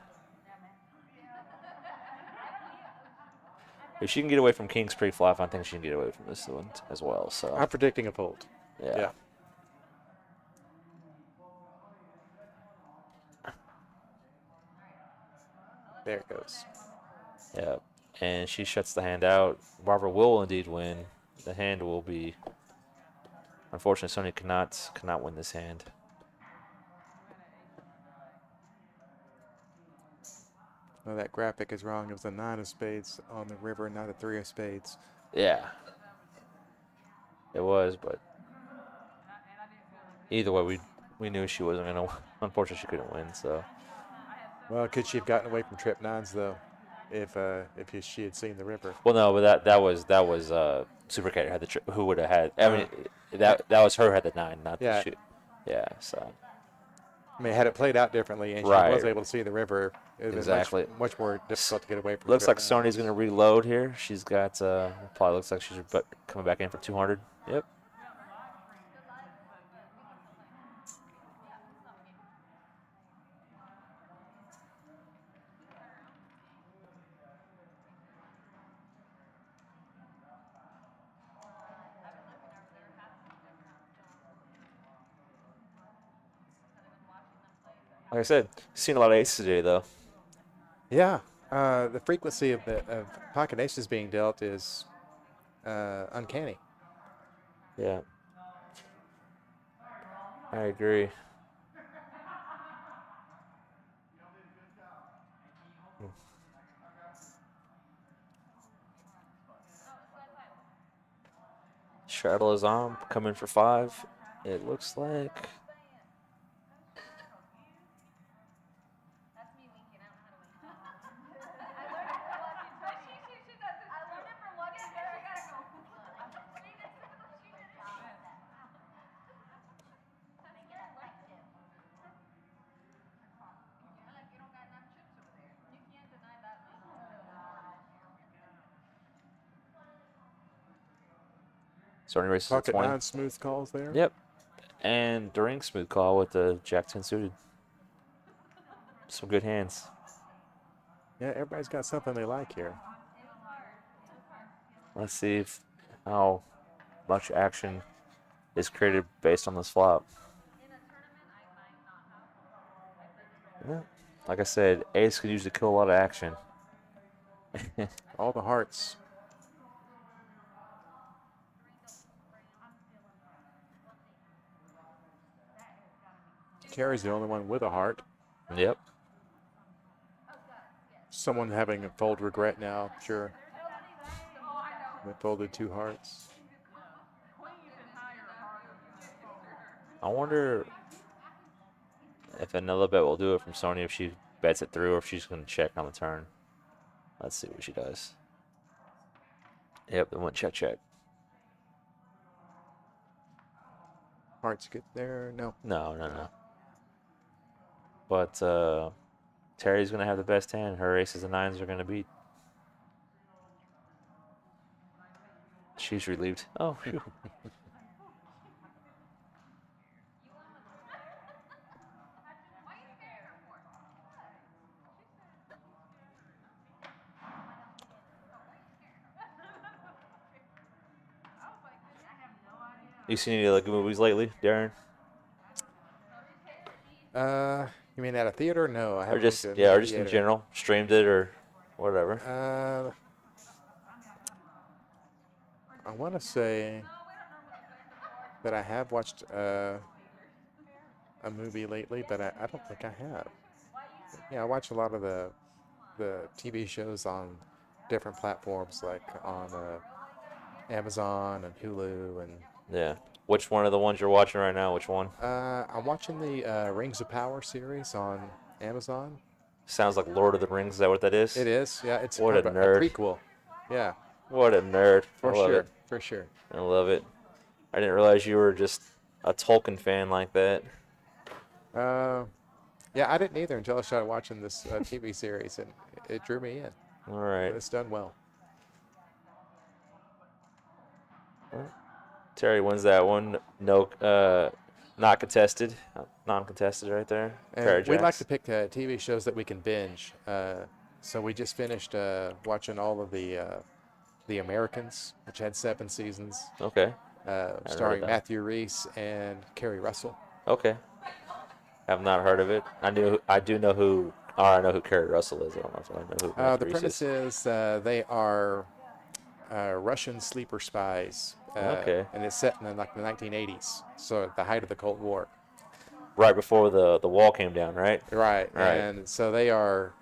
If she can get away from King's pre-flop, I think she can get away from this one as well. So I'm predicting a fold. yeah. There it goes. Yeah, and she shuts the hand out. Barbara will indeed win. The hand will be. Unfortunately, Sony cannot win this hand. Well, that graphic is wrong. It was a 9 of spades on the river, not a 3 of spades. Yeah, it was, but either way, we knew she wasn't gonna. Unfortunately, she couldn't win. So Well, could she have gotten away from trip 9s though, if she had seen the river? well, no, but that was Supercat had who would have had. I mean, that was her who had the 9, not the Yeah. shoot. Yeah, so I mean, had it played out differently and she Right. was able to see the river, it would have Exactly. been much more difficult to get away from. looks trip like Sony's 9s. gonna reload here. She's got probably looks like she's coming back in for 200. Yep. Like I said, seen a lot of aces today though. Yeah, the frequency of pocket aces being dealt is uncanny. Yeah. I agree. Straddle his arm, come in for 5. It looks like. Starting races at Pocket 20. 9 smooth calls there. Yep. And during smooth call with the Jack 10 suited. Some good hands. Yeah, everybody's got something they like here. Let's see how much action is created based on this flop. Yeah. Like I said, ace can usually kill a lot of action. All the hearts. Carrie's the only one with a heart. Yep. Someone having a fold regret now, sure. They folded 2 hearts. I wonder if another bet will do it from Sony if she bets it through or if she's going to check on the turn. Let's see what she does. Yep, it went check, check. Hearts get there. No. No. But Terry's going to have the best hand. Her aces and nines are going to beat. She's relieved. Oh, phew. You seen any like movies lately, Darren? You mean at a theater? No, I Or haven't. just been to yeah, the or just in theater. general, streamed it or whatever. I want to say that I have watched a movie lately, but I don't think I have. Yeah, I watch a lot of the TV shows on different platforms, like on Amazon and Hulu, and Yeah. Which one of the ones you're watching right now? Which one? I'm watching the Rings of Power series on Amazon. Sounds like Lord of the Rings. Is that what that is? It is, yeah. It's What kind a of a nerd. prequel. Yeah, What a nerd. for I love sure, it. for sure. I love it. I didn't realize you were just a Tolkien fan like that. Yeah, I didn't either until I started watching this TV series, and it drew me in. All right. But it's done well. Terry wins that one. No, not contested. Non-contested right there. Pair And of we like jacks. to pick TV shows that we can binge. So we just finished watching all of the Americans, which had 7 seasons, Okay. starring that. Matthew Rhys and Kerry Russell. Okay. Have not heard of it. I do know who. Oh, I know who Kerry Russell is. I don't know if I know who. Matthew The Rhys premise is they are Russian sleeper spies. Okay. And it's set in like the 1980s, so at the height of the Cold War. Right before the wall came down, right? Right. Right. And so they are.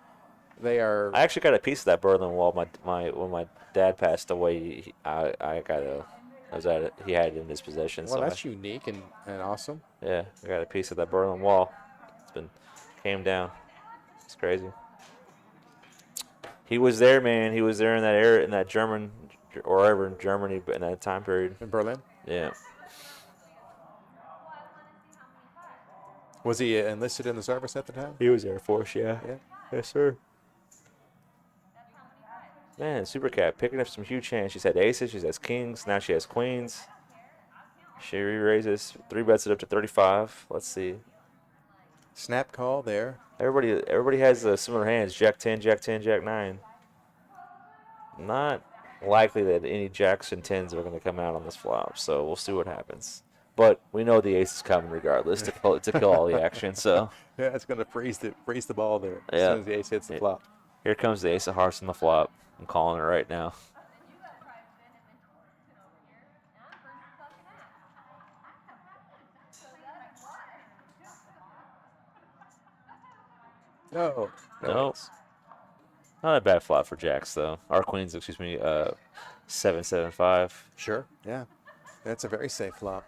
I actually got a piece of that Berlin Wall. When my dad passed away, I got a. I was at it. He had it in his possession. Well, so that's unique and awesome. yeah, I got a piece of that Berlin Wall. Came down. It's crazy. He was there, man. He was there in that area, in that German, or wherever in Germany, but in that time period. In Berlin. Yeah. Was he enlisted in the service at the time? He was Air Force, yeah. Yeah. Yes, sir. Man, Super Cat picking up some huge hands. She's had aces, she's has kings, now she has queens. She raises 3 bets it up to 35. Let's see. Snap call there. Everybody has similar hands. Jack 10, Jack 10, Jack 9. Not likely that any jacks and 10s are going to come out on this flop, so we'll see what happens. But we know the ace is coming regardless to kill all the action. So yeah, it's going to freeze the ball there as Yeah. soon as the ace hits the flop. Here comes the ace of hearts on the flop. I'm calling it right now. No. Nope. Not a bad flop for jacks though. Or queens, excuse me. 7-7-5. Sure. Yeah. That's a very safe flop.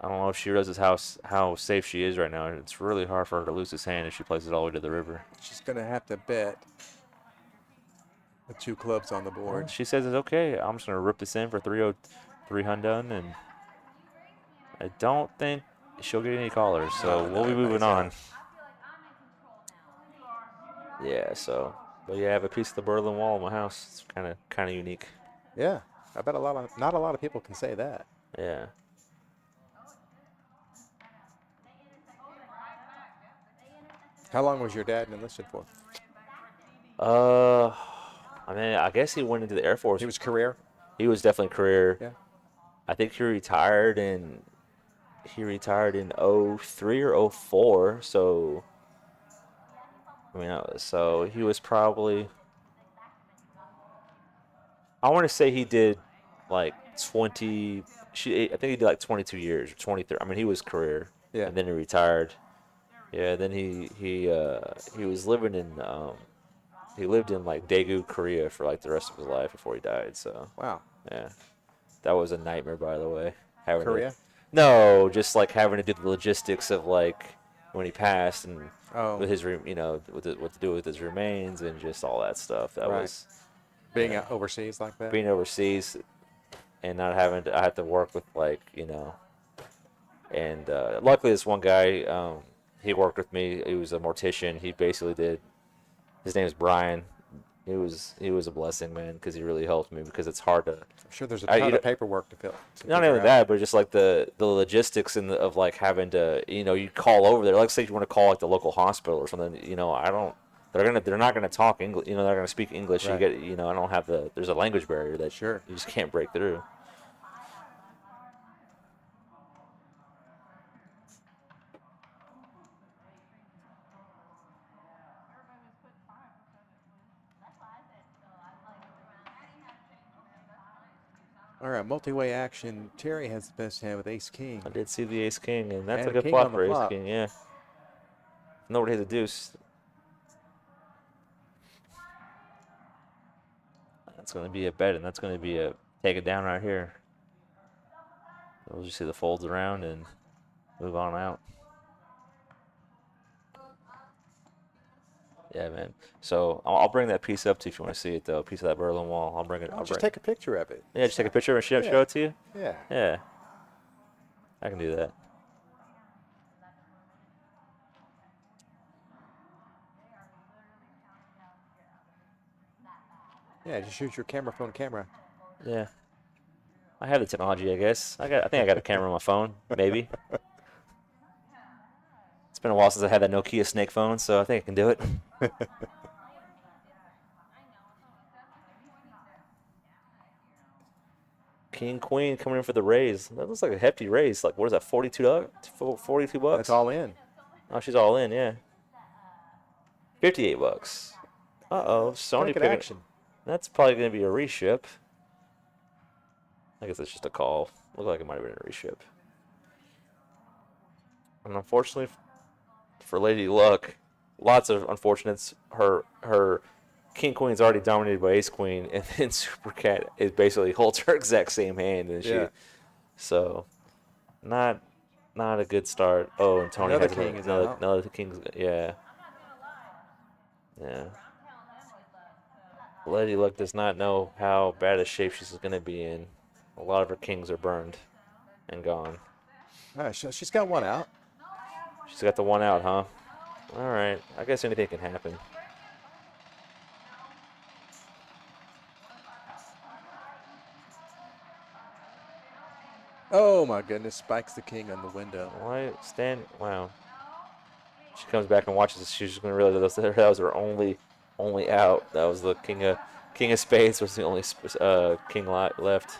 I don't know if she realizes how safe she is right now. It's really hard for her to lose this hand if she plays it all the way to the river. She's going to have to bet the 2 clubs on the Well, board. she says it's okay. I'm just gonna rip this in for 300, and I don't think she'll get any callers. So No, we'll be moving everybody's on. out. Yeah. So, but yeah, I have a piece of the Berlin Wall in my house. It's kind of unique. Yeah, I bet not a lot of people can say that. Yeah. How long was your dad enlisted for? Uh, I mean, I guess he went into the Air Force. He was career. He was definitely career. Yeah. I think he retired in '03 or '04. So I mean, so he was probably. I want to say he did like 20. I think he did like 22 years or 23. I mean, he was career. Yeah. And then he retired. Yeah. Then he was living in he lived in like Daegu, Korea for like the rest of his life before he died. So Wow. yeah, that was a nightmare, by the way. Korea? No, just like having to do the logistics of like when he passed and Oh. with his what to do with his remains and just all that stuff. That Right. was Being overseas like that? being overseas and not having to. I had to work with like and luckily this one guy he worked with me. He was a mortician. He basically did. His name is Brian. He was a blessing, man, because he really helped me because it's hard to. I'm sure there's a ton of paperwork to fill. Not only that, but just like the logistics of like having to you call over there. Like say you want to call like the local hospital or something. I don't. They're not gonna talk English. They're gonna speak English. Right. You get I don't have there's a language barrier that Sure. you just can't break through. All right, multi-way action. Terry has the best hand with ace king. I did see the ace king, and that's And a good king flop on the for ace flop. king. Yeah. Nobody has a deuce. That's going to be a bet, and that's going to be a take it down right here. We'll just see the folds around and move on out. Yeah, man. So I'll bring that piece up to you if you want to see it, though. A piece of that Berlin Wall. I'll bring it. I'll just take a picture of it. Yeah, just take a picture and show it to you. Yeah. Yeah. I can do that. Yeah, just use your phone camera. Yeah. I have the technology, I guess. I think I got a camera on my phone, maybe. It's been a while since I had that Nokia Snake phone, so I think I can do it. King Queen coming in for the raise. That looks like a hefty raise. Like what is that? $42? $42? That's all in. Oh, she's all in. Yeah. $58. Uh-oh, Sony Look at picking. action. That's probably gonna be a reship. I guess it's just a call. Looked like it might have been a reship. And unfortunately for Lady Luck, lots of unfortunates. Her King Queen's already dominated by Ace Queen, and then Super Cat is basically holds her exact same hand, and so not a good start. Oh, and Tony Another has king is out. another king's yeah. Lady Luck does not know how bad a shape she's going to be in. A lot of her kings are burned and gone. All right, she's got one out. She's got the one out, huh? All right. I guess anything can happen. Oh my goodness! Spikes the king on the window. Why stand? Wow. She comes back and watches this. She's just going to realize that was her only out. That was the king of spades was the only king left.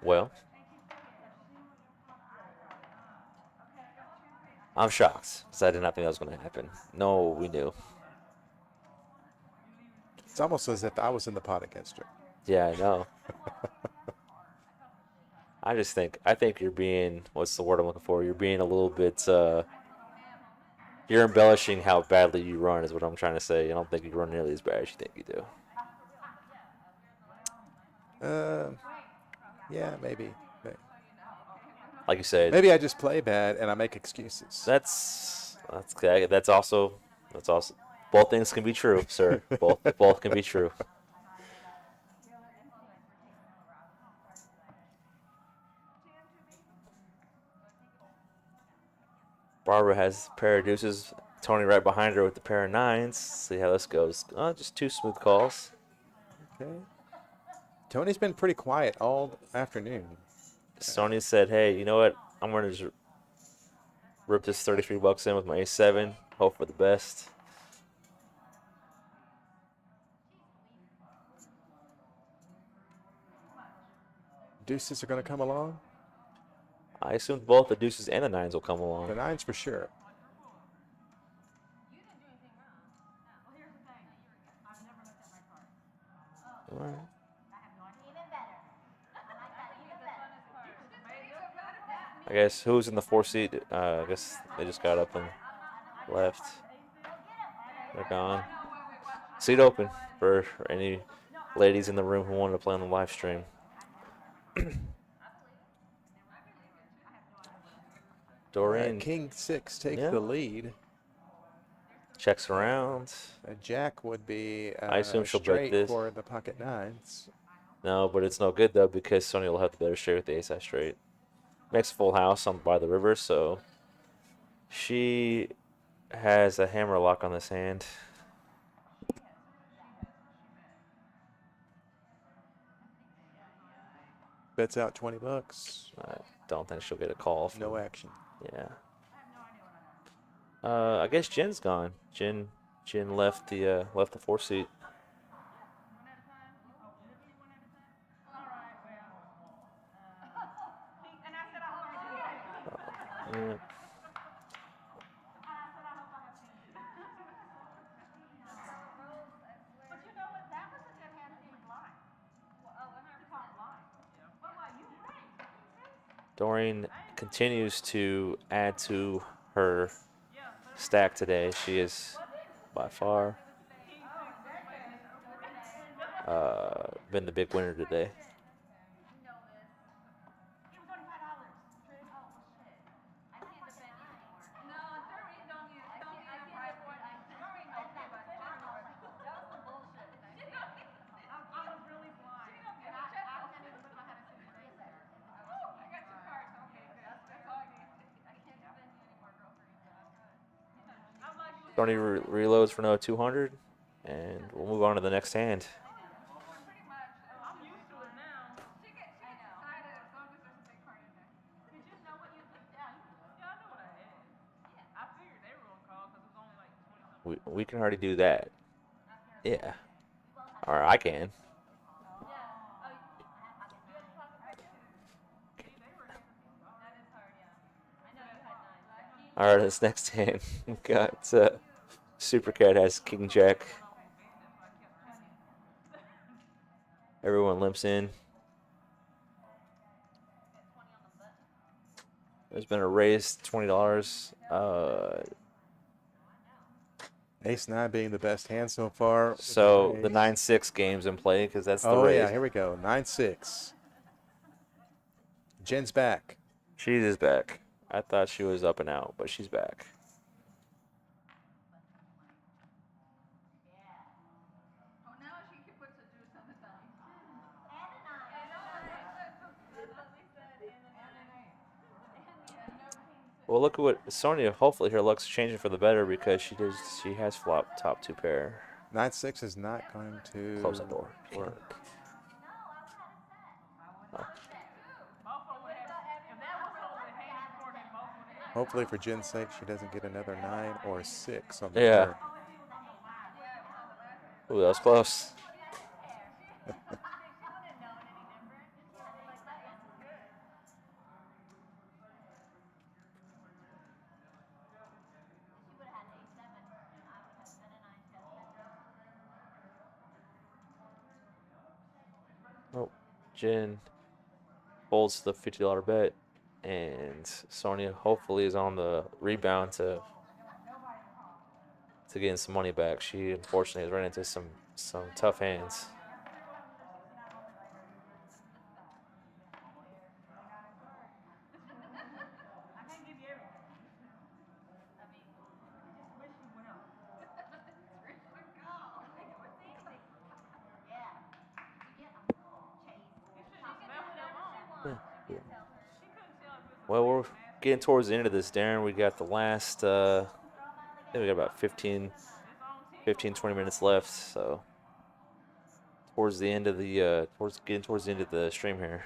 Well, I'm shocked because I did not think that was going to happen. No, we knew. It's almost as if I was in the pot against her. Yeah, I know. I think you're being, what's the word I'm looking for? You're being a little bit You're embellishing how badly you run, is what I'm trying to say. I don't think you run nearly as bad as you think you do. Yeah, maybe. Like you said, Maybe I just play bad and I make excuses. that's also both things can be true, sir. Both can be true. Barbara has a pair of deuces. Tony right behind her with the pair of nines. See how this goes. Just two smooth calls. Okay. Tony's been pretty quiet all afternoon. Sonya said, "Hey, you know what? I'm gonna just rip this 33 bucks in with my ace-7. Hope for the best." Deuces are going to come along. I assume both the deuces and the nines will come The along. nines for sure. All right. I guess who's in the 4 seat? I guess they just got up and left. They're gone. Seat open for any ladies in the room who wanted to play on the live stream. Doreen. King 6 takes Yeah. the lead. Checks around. A jack would be I assume she'll bet straight this. for the pocket nines. No, but it's no good though because Sonya will have the better straight with the ace high straight. Makes a full house on by the river, so she has a hammer lock on this hand. Bets out 20 bucks. I don't think she'll get a call. No action. Yeah. I guess Jen's gone. Jen left the 4 seat. Yeah. Doreen continues to add to her stack today. She is by far been the big winner today. Tony reloads for another 200, and we'll move on to the next hand. We can already do that. Yeah. Or I can. All right, this next hand we got Super Cat has King Jack. Everyone limps in. There's been a raise $20. Ace 9 being the best hand so far. So the 9-6 game's in play because that's the raise. Oh yeah, here we go. 9-6. Jen's back. She is back. I thought she was up and out, but she's back. Well, look at what Sonya. Hopefully, her luck's changing for the better because she has flopped top 2 pair. 9-6 is not going to Close that door. work. Oh. Hopefully, for Jen's sake, she doesn't get another 9 or 6 on the Yeah. turn. Ooh, that was close. Oh, Jen folds the $50 bet, and Sonya hopefully is on the rebound to to getting some money back. She unfortunately has run into some tough hands. Well, we're getting towards the end of this, Darren. We got the last, I think we got about 20 minutes left. So towards the end of the, towards the end of the stream here.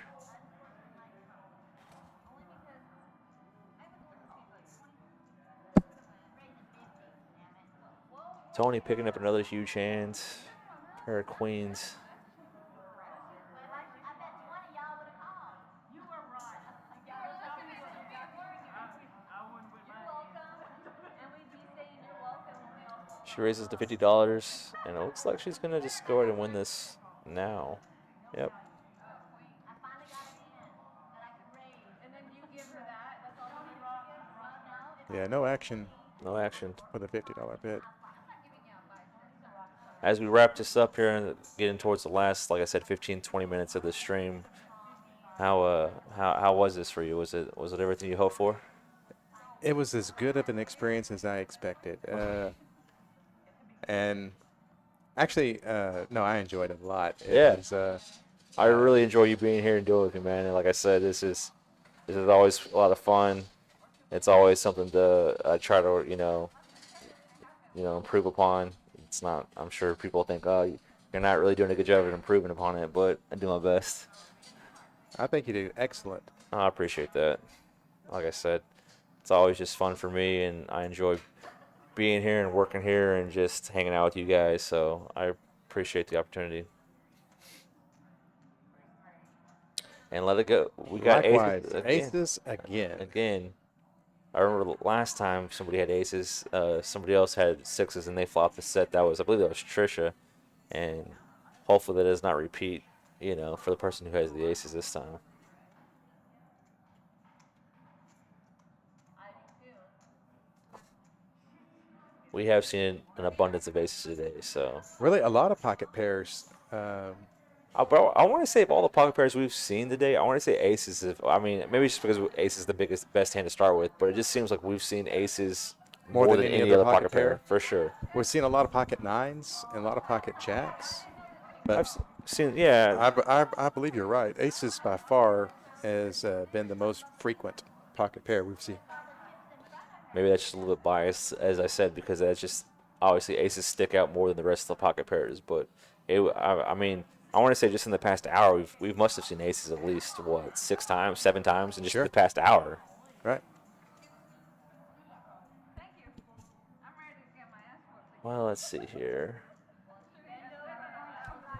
Tony picking up another huge hand. Pair of queens. She raises to $50, and it looks like she's going to just go ahead and win this now. Yep. Yeah, no action No action. with a $50 bid. As we wrap this up here and getting towards the last, like I said, 15-20 minutes of the stream, how was this for you? Was it everything you hoped for? It was as good of an experience as I expected. And actually, no, I enjoyed it a lot. Yeah. Was, I really enjoy you being here and doing it with me, man. And like I said, this is always a lot of fun. It's always something to try to improve upon. It's not. I'm sure people think, oh, you're not really doing a good job of improving upon it, but I do my best. I think you did excellent. I appreciate that. Like I said, it's always just fun for me, and I enjoy being here and working here and just hanging out with you guys. So I appreciate the opportunity. And let it go. We got Likewise, aces again. aces again. Again. I remember the last time somebody had aces, somebody else had sixes, and they flopped the set. I believe that was Trisha, and hopefully that does not repeat, for the person who has the aces this time. We have seen an abundance of aces today, so. Really, a lot of pocket pairs. Bro, I want to say of all the pocket pairs we've seen today, I want to say aces. Maybe just because ace is the best hand to start with, but it just seems like we've seen aces more than any other pocket pair, for sure. We've seen a lot of pocket nines and a lot of pocket jacks. But I've seen, yeah. I believe you're right. Aces by far has been the most frequent pocket pair we've seen. Maybe that's just a little bit biased, as I said, because that's just obviously aces stick out more than the rest of the pocket pairs. But I want to say just in the past hour, we must have seen aces at least, 6 times, 7 times in just the past hour. Right. Well, let's see here.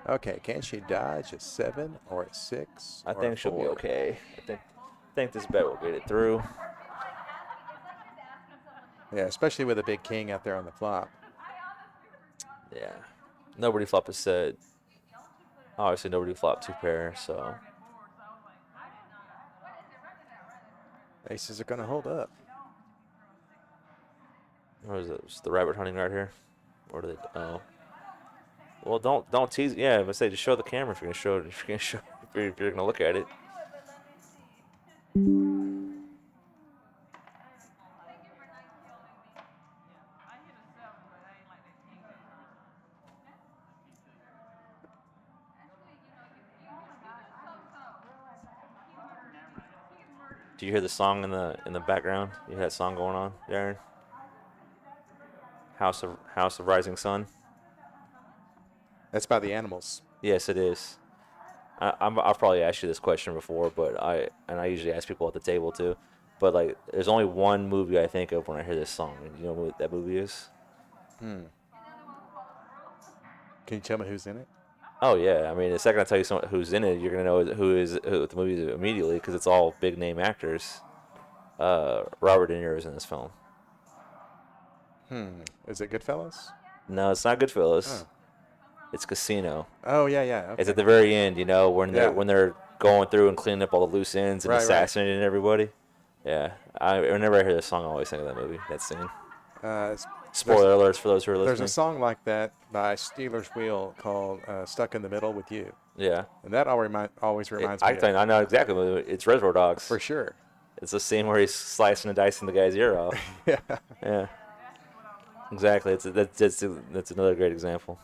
Okay, can she dodge a 7 or a 6? I think she'll be okay. I think this bet will get it through. Yeah, especially with a big king out there on the flop. Yeah. Nobody flopped a set. Obviously, nobody flopped 2 pair, so. Aces are going to hold up. What is it? Is the rabbit hunting right here? Or do they? Oh. Well, don't tease. Yeah, I say just show the camera if you're gonna show it. If you're gonna look at it. Do you hear the song in the background? You hear that song going on, Darren? House of Rising Sun. That's by the Animals. Yes, it is. I've probably asked you this question before, but I usually ask people at the table too. But like, there's only one movie I think of when I hear this song. You know what that movie is? Can you tell me who's in it? Oh yeah, the second I tell you who's in it, you're gonna know who the movie is immediately because it's all big name actors. Robert De Niro is in this film. Is it Goodfellas? No, it's not Goodfellas. Oh. It's Casino. Oh yeah. Okay. It's at the very end, when they're going through and cleaning up all the loose ends and assassinating everybody. Yeah, whenever I hear this song, I always think of that movie, that scene. Spoiler alerts for those who are listening. There's a song like that by Steelers Wheel called "Stuck in the Middle with You," Yeah. and that always reminds me. I know exactly what it's Reservoir Dogs. For sure. It's the scene where he's slicing and dicing the guy's ear off. Yeah. Yeah. Exactly. That's another great example.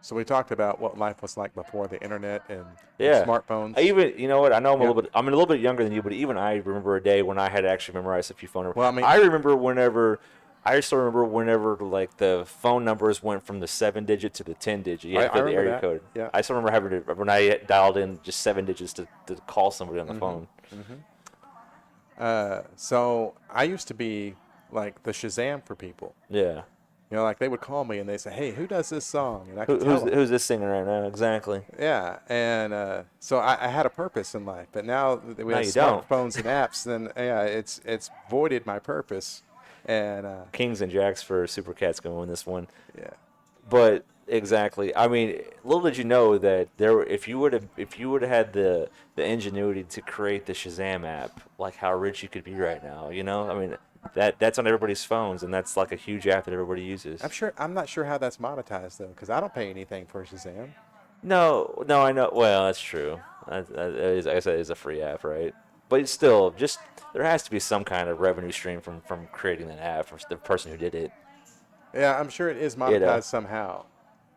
So we talked about what life was like before the internet and Yeah. smartphones. You know what? I know I'm a little bit younger than you, but even I remember a day when I had to actually memorize a few phone numbers. Well, I mean, I still remember whenever like the phone numbers went from the 7-digit to the 10-digit. You had to put the remember area that. code. Yeah. I still remember having to, when I dialed in just 7 digits to call somebody on the phone. So I used to be like the Shazam for people. Yeah. You know, like they would call me and they say, "Hey, who does this song?" And I could tell them. Who's this singer right now? Exactly. Yeah, and so I had a purpose in life, but now that we have you don't. smartphones and apps, then yeah, it's voided my purpose. And Kings and Jacks for Super Cat's going to win this one. yeah, But exactly. I mean, little did you know that if you would have had the ingenuity to create the Shazam app, like how rich you could be right now. You know, I mean, that's on everybody's phones, and that's like a huge app that everybody uses. I'm not sure how that's monetized though, because I don't pay anything for Shazam. No, I know. Well, that's true. That is, I guess that is a free app, right? But it's still, just there has to be some kind of revenue stream from creating that app, from the person who did it. Yeah, I'm sure it is monetized somehow,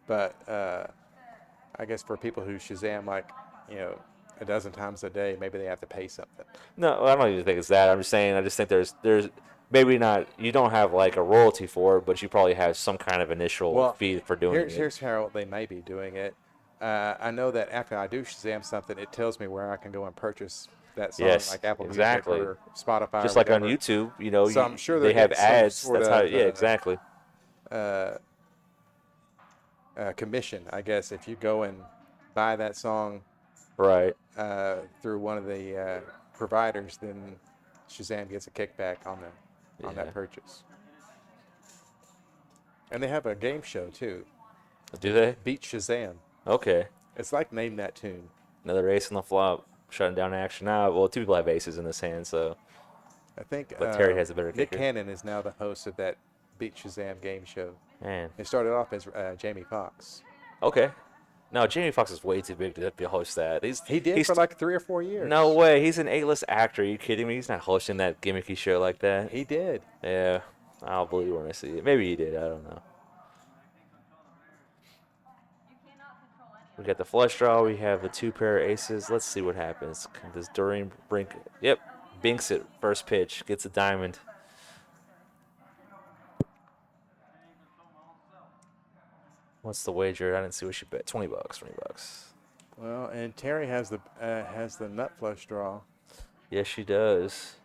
but I guess for people who Shazam like, a dozen times a day, maybe they have to pay something. No, I don't even think it's that. I'm just saying. I just think there's maybe not. You don't have like a royalty for it, but you probably have some kind of initial fee for doing it. Here's how they may be doing it. I know that after I do Shazam something, it tells me where I can go and purchase that song, Yes, like Apple exactly. Music or Spotify. Just or like on whatever. YouTube, So I'm sure they have ads. Sort That's of, how. Yeah, exactly. Commission, I guess, if you go and buy that song Right. through one of the providers, then Shazam gets a kickback on that purchase. And they have a game show too. Do they? Beat Shazam. Okay. It's like Name That Tune. Another ace on the flop, shutting down action now. Well, two people have aces in this hand, so. I think But Terry has a better Nick kicker. Cannon is now the host of that Beat Shazam game show. Man. It started off as Jamie Foxx. Okay. No, Jamie Foxx is way too big to host that. He did for like 3 or 4 years. No way. He's an A-list actor. Are you kidding me? He's not hosting that gimmicky show like that. He did. Yeah. I'll believe it when I see it. Maybe he did. I don't know. We got the flush draw. We have the 2 pair of aces. Let's see what happens. Does Doreen Brink? Yep. Binks it. First pitch. Gets a diamond. What's the wager? I didn't see what she bet. $20. $20. Well, and Terry has the nut flush draw. Yes, she does.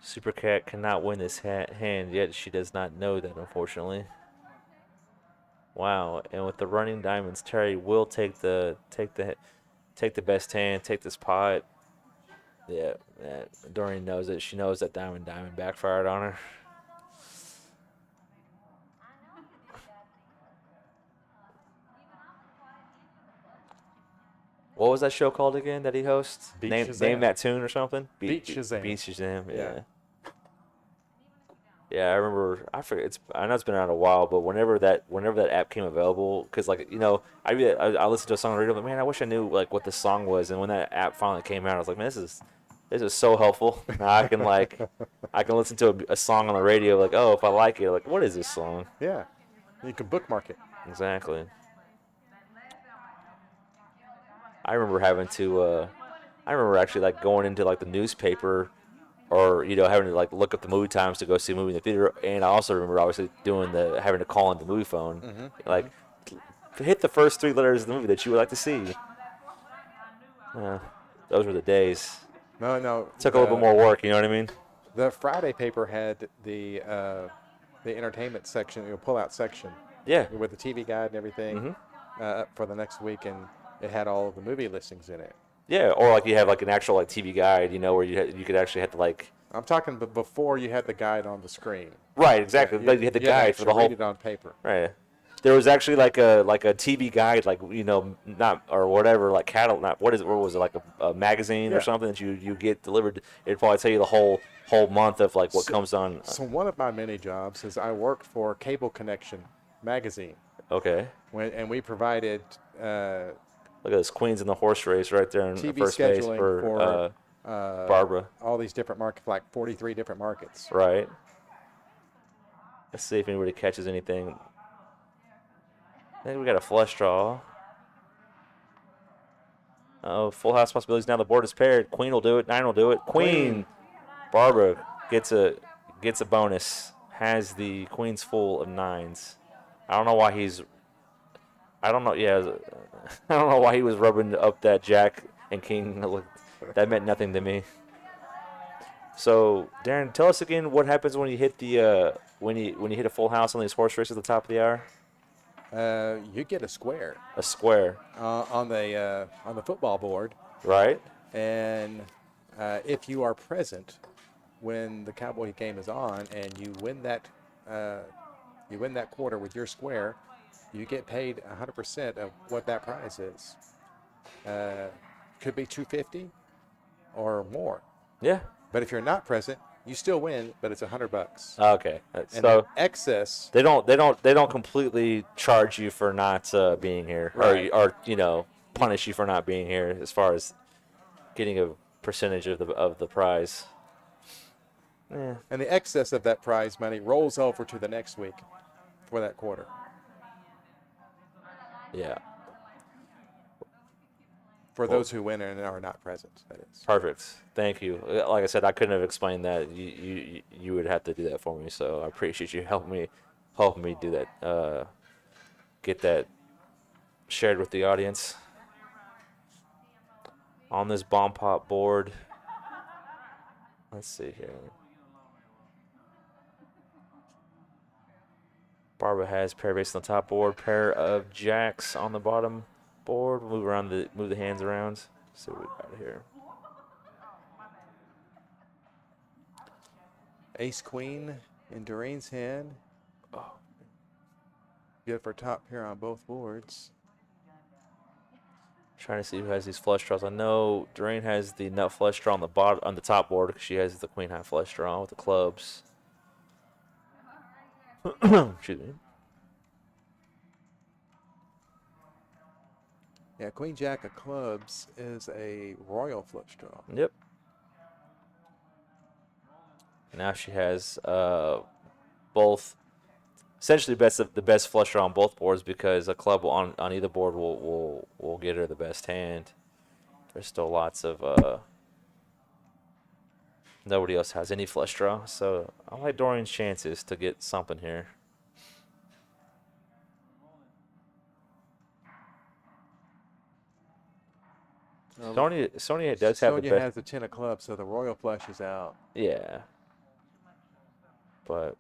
Super Cat cannot win this hand, yet she does not know that, unfortunately. Wow, and with the running diamonds, Terry will take the best hand, take this pot. Yeah, Doreen knows it. She knows that diamond backfired on her. What was that show called again that he hosts? Name that tune or something? Beat Shazam. Beat Shazam. Yeah. Yeah, I remember. I know it's been out a while, but whenever that app came available, because I listened to a song on the radio, but man, I wish I knew like what the song was. And when that app finally came out, I was like, man, this is so helpful. Now I can listen to a song on the radio, like, oh, if I like it, like, what is this song? Yeah, you can bookmark it. Exactly. I remember having to. I remember actually like going into like the newspaper, or having to like look up the movie times to go see a movie in the theater. And I also remember obviously having to call in the movie phone, like hit the first 3 letters of the movie that you would like to see. Those were the days. No. Took a little bit more work. You know what I mean? The Friday paper had the entertainment section, pull-out section. Yeah. With the TV guide and everything up for the next week, and it had all of the movie listings in it. Yeah, or like you have like an actual like TV guide, where you could actually have to like. I'm talking before you had the guide on the screen. Right, exactly. Yeah, you had the guide for the whole. Read it on paper. Right. There was actually like a TV guide, like not or whatever, like what was it, like a magazine or Yeah. something that you get delivered. It'd probably tell you the whole month of like what So, comes on. so one of my many jobs is I worked for Cable Connection magazine, Okay, and we provided look at this Queens in the horse race right there in TV first base scheduling for for Barbara. all these different markets, like 43 different markets. Right. Let's see if anybody catches anything. I think we got a flush draw. Oh, full house possibilities. Now the board is paired. Queen will do it. 9 will do it. Queen. Barbara gets a bonus. Has the queens full of 9s. I don't know why he's. I don't know. Yeah, I don't know why he was rubbing up that jack and king. That meant nothing to me. So, Darren, tell us again what happens when you hit the when you hit a full house on these horse races at the top of the hour. You get a square A square, on the football board, right? and if you are present when the Cowboy game is on and you win that quarter with your square, you get paid 100% of what that prize is. Could be 250 or more. Yeah. But if you're not present, you still win, but it's $100. Okay. And So excess. they don't completely charge you for not being here, Right. or punish you for not being here as far as getting a percentage of the prize. Yeah. And the excess of that prize money rolls over to the next week for that quarter. Yeah. For those who win and are not present, that is. Perfect. Thank you. Like I said, I couldn't have explained that. You would have to do that for me. So I appreciate you helping me do that. Get that shared with the audience. On this bomb pot board. Let's see here. Barbara has pair base on the top board, pair of jacks on the bottom board. Move the hands around. See what we got here. Ace Queen in Doreen's hand. Oh. Good for top pair on both boards. Trying to see who has these flush draws. I know Doreen has the nut flush draw on the top board because she has the queen high flush draw with the clubs. Excuse me. Yeah, Queen Jack of clubs is a royal flush draw. Yep. Now she has both, essentially the best flush draw on both boards because a club on either board will get her the best hand. There's still lots of nobody else has any flush draw, so I like Dorian's chances to get something here. Sonia does have the Sonia best. has the 10 of clubs, so the royal flush is out. Yeah. But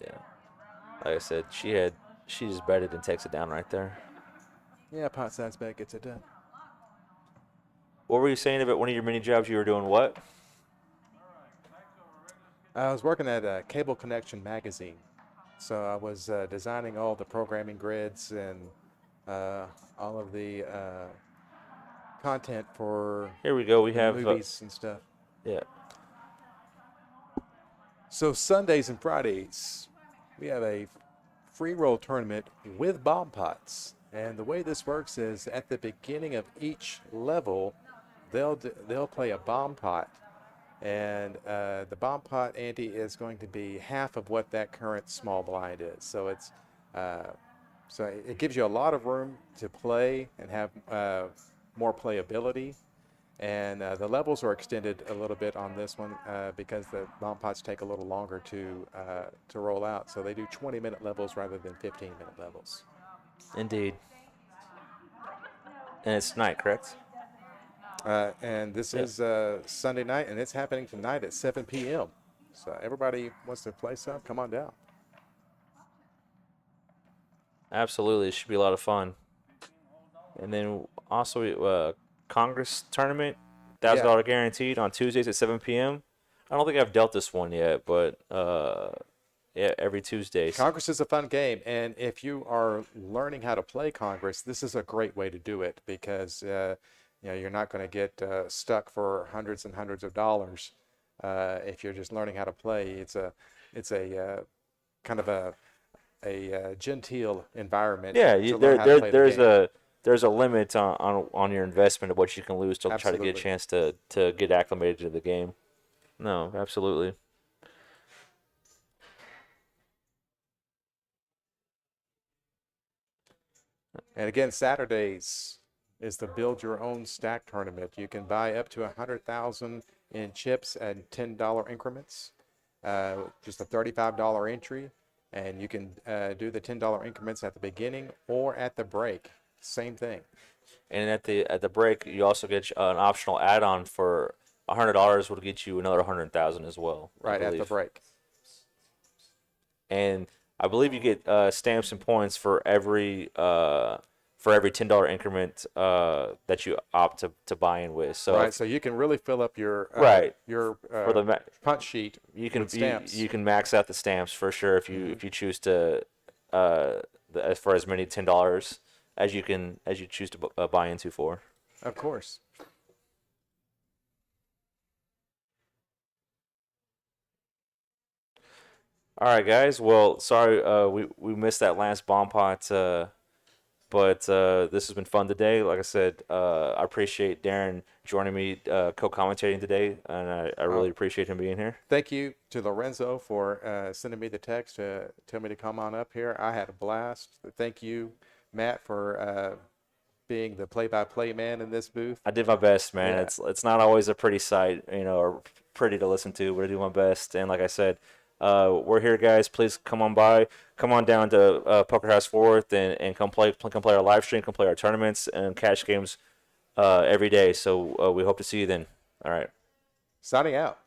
yeah, like I said, she just betted and takes it down right there. Yeah, pot size bet gets it done. What were you saying about one of your mini jobs? You were doing what? I was working at Cable Connection magazine, so I was designing all the programming grids and all of the content for Here we go. We have movies and stuff. yeah. So Sundays and Fridays, we have a free roll tournament with bomb pots. And the way this works is at the beginning of each level, they'll play a bomb pot. And the bomb pot ante is going to be half of what that current small blind is. So it's so it gives you a lot of room to play and have more playability. And the levels are extended a little bit on this one because the bomb pots take a little longer to roll out. So they do 20-minute levels rather than 15-minute levels. Indeed. And it's tonight, correct? And this is Sunday night, and it's happening tonight at 7 p.m. So everybody wants to play some, come on down. Absolutely. It should be a lot of fun. And then also Congress tournament, $1,000 guaranteed on Tuesdays at 7 p.m. I don't think I've dealt this one yet, but every Tuesday. Congress is a fun game, and if you are learning how to play Congress, this is a great way to do it because you're not going to get stuck for hundreds and hundreds of dollars if you're just learning how to play. It's a kind of a genteel environment Yeah, to learn how to play the game. there's a limit on your investment of what you can lose to try to get a Absolutely. chance to get acclimated to the game. No, absolutely. And again, Saturdays is the Build Your Own Stack tournament. You can buy up to 100,000 in chips at $10 increments. Just a $35 entry, and you can do the $10 increments at the beginning or at the break. Same thing. And at the break, you also get an optional add-on for $100 will get you another 100,000 as well. Right at the break. And I believe you get stamps and points for every $10 increment that you opt to buy in with. So right, so you can really fill up your for the punch sheet. You can with stamps. you can max out the stamps for sure if you choose to for as many $10 as you choose to buy into for. Of course. All right, guys. Well, sorry we missed that last bomb pot, but this has been fun today. Like I said, I appreciate Darren joining me co-commentating today, and I really appreciate him being here. Thank you to Lorenzo for sending me the text to tell me to come on up here. I had a blast. Thank you, Matt, for being the play-by-play man in this booth. I did my best, man. Yeah. It's not always a pretty sight, or pretty to listen to, but I do my best. And like I said, we're here, guys. Please come on by. Come on down to Poker House Fourth and come play our live stream, come play our tournaments and cash games every day. So we hope to see you then. All right. Signing out.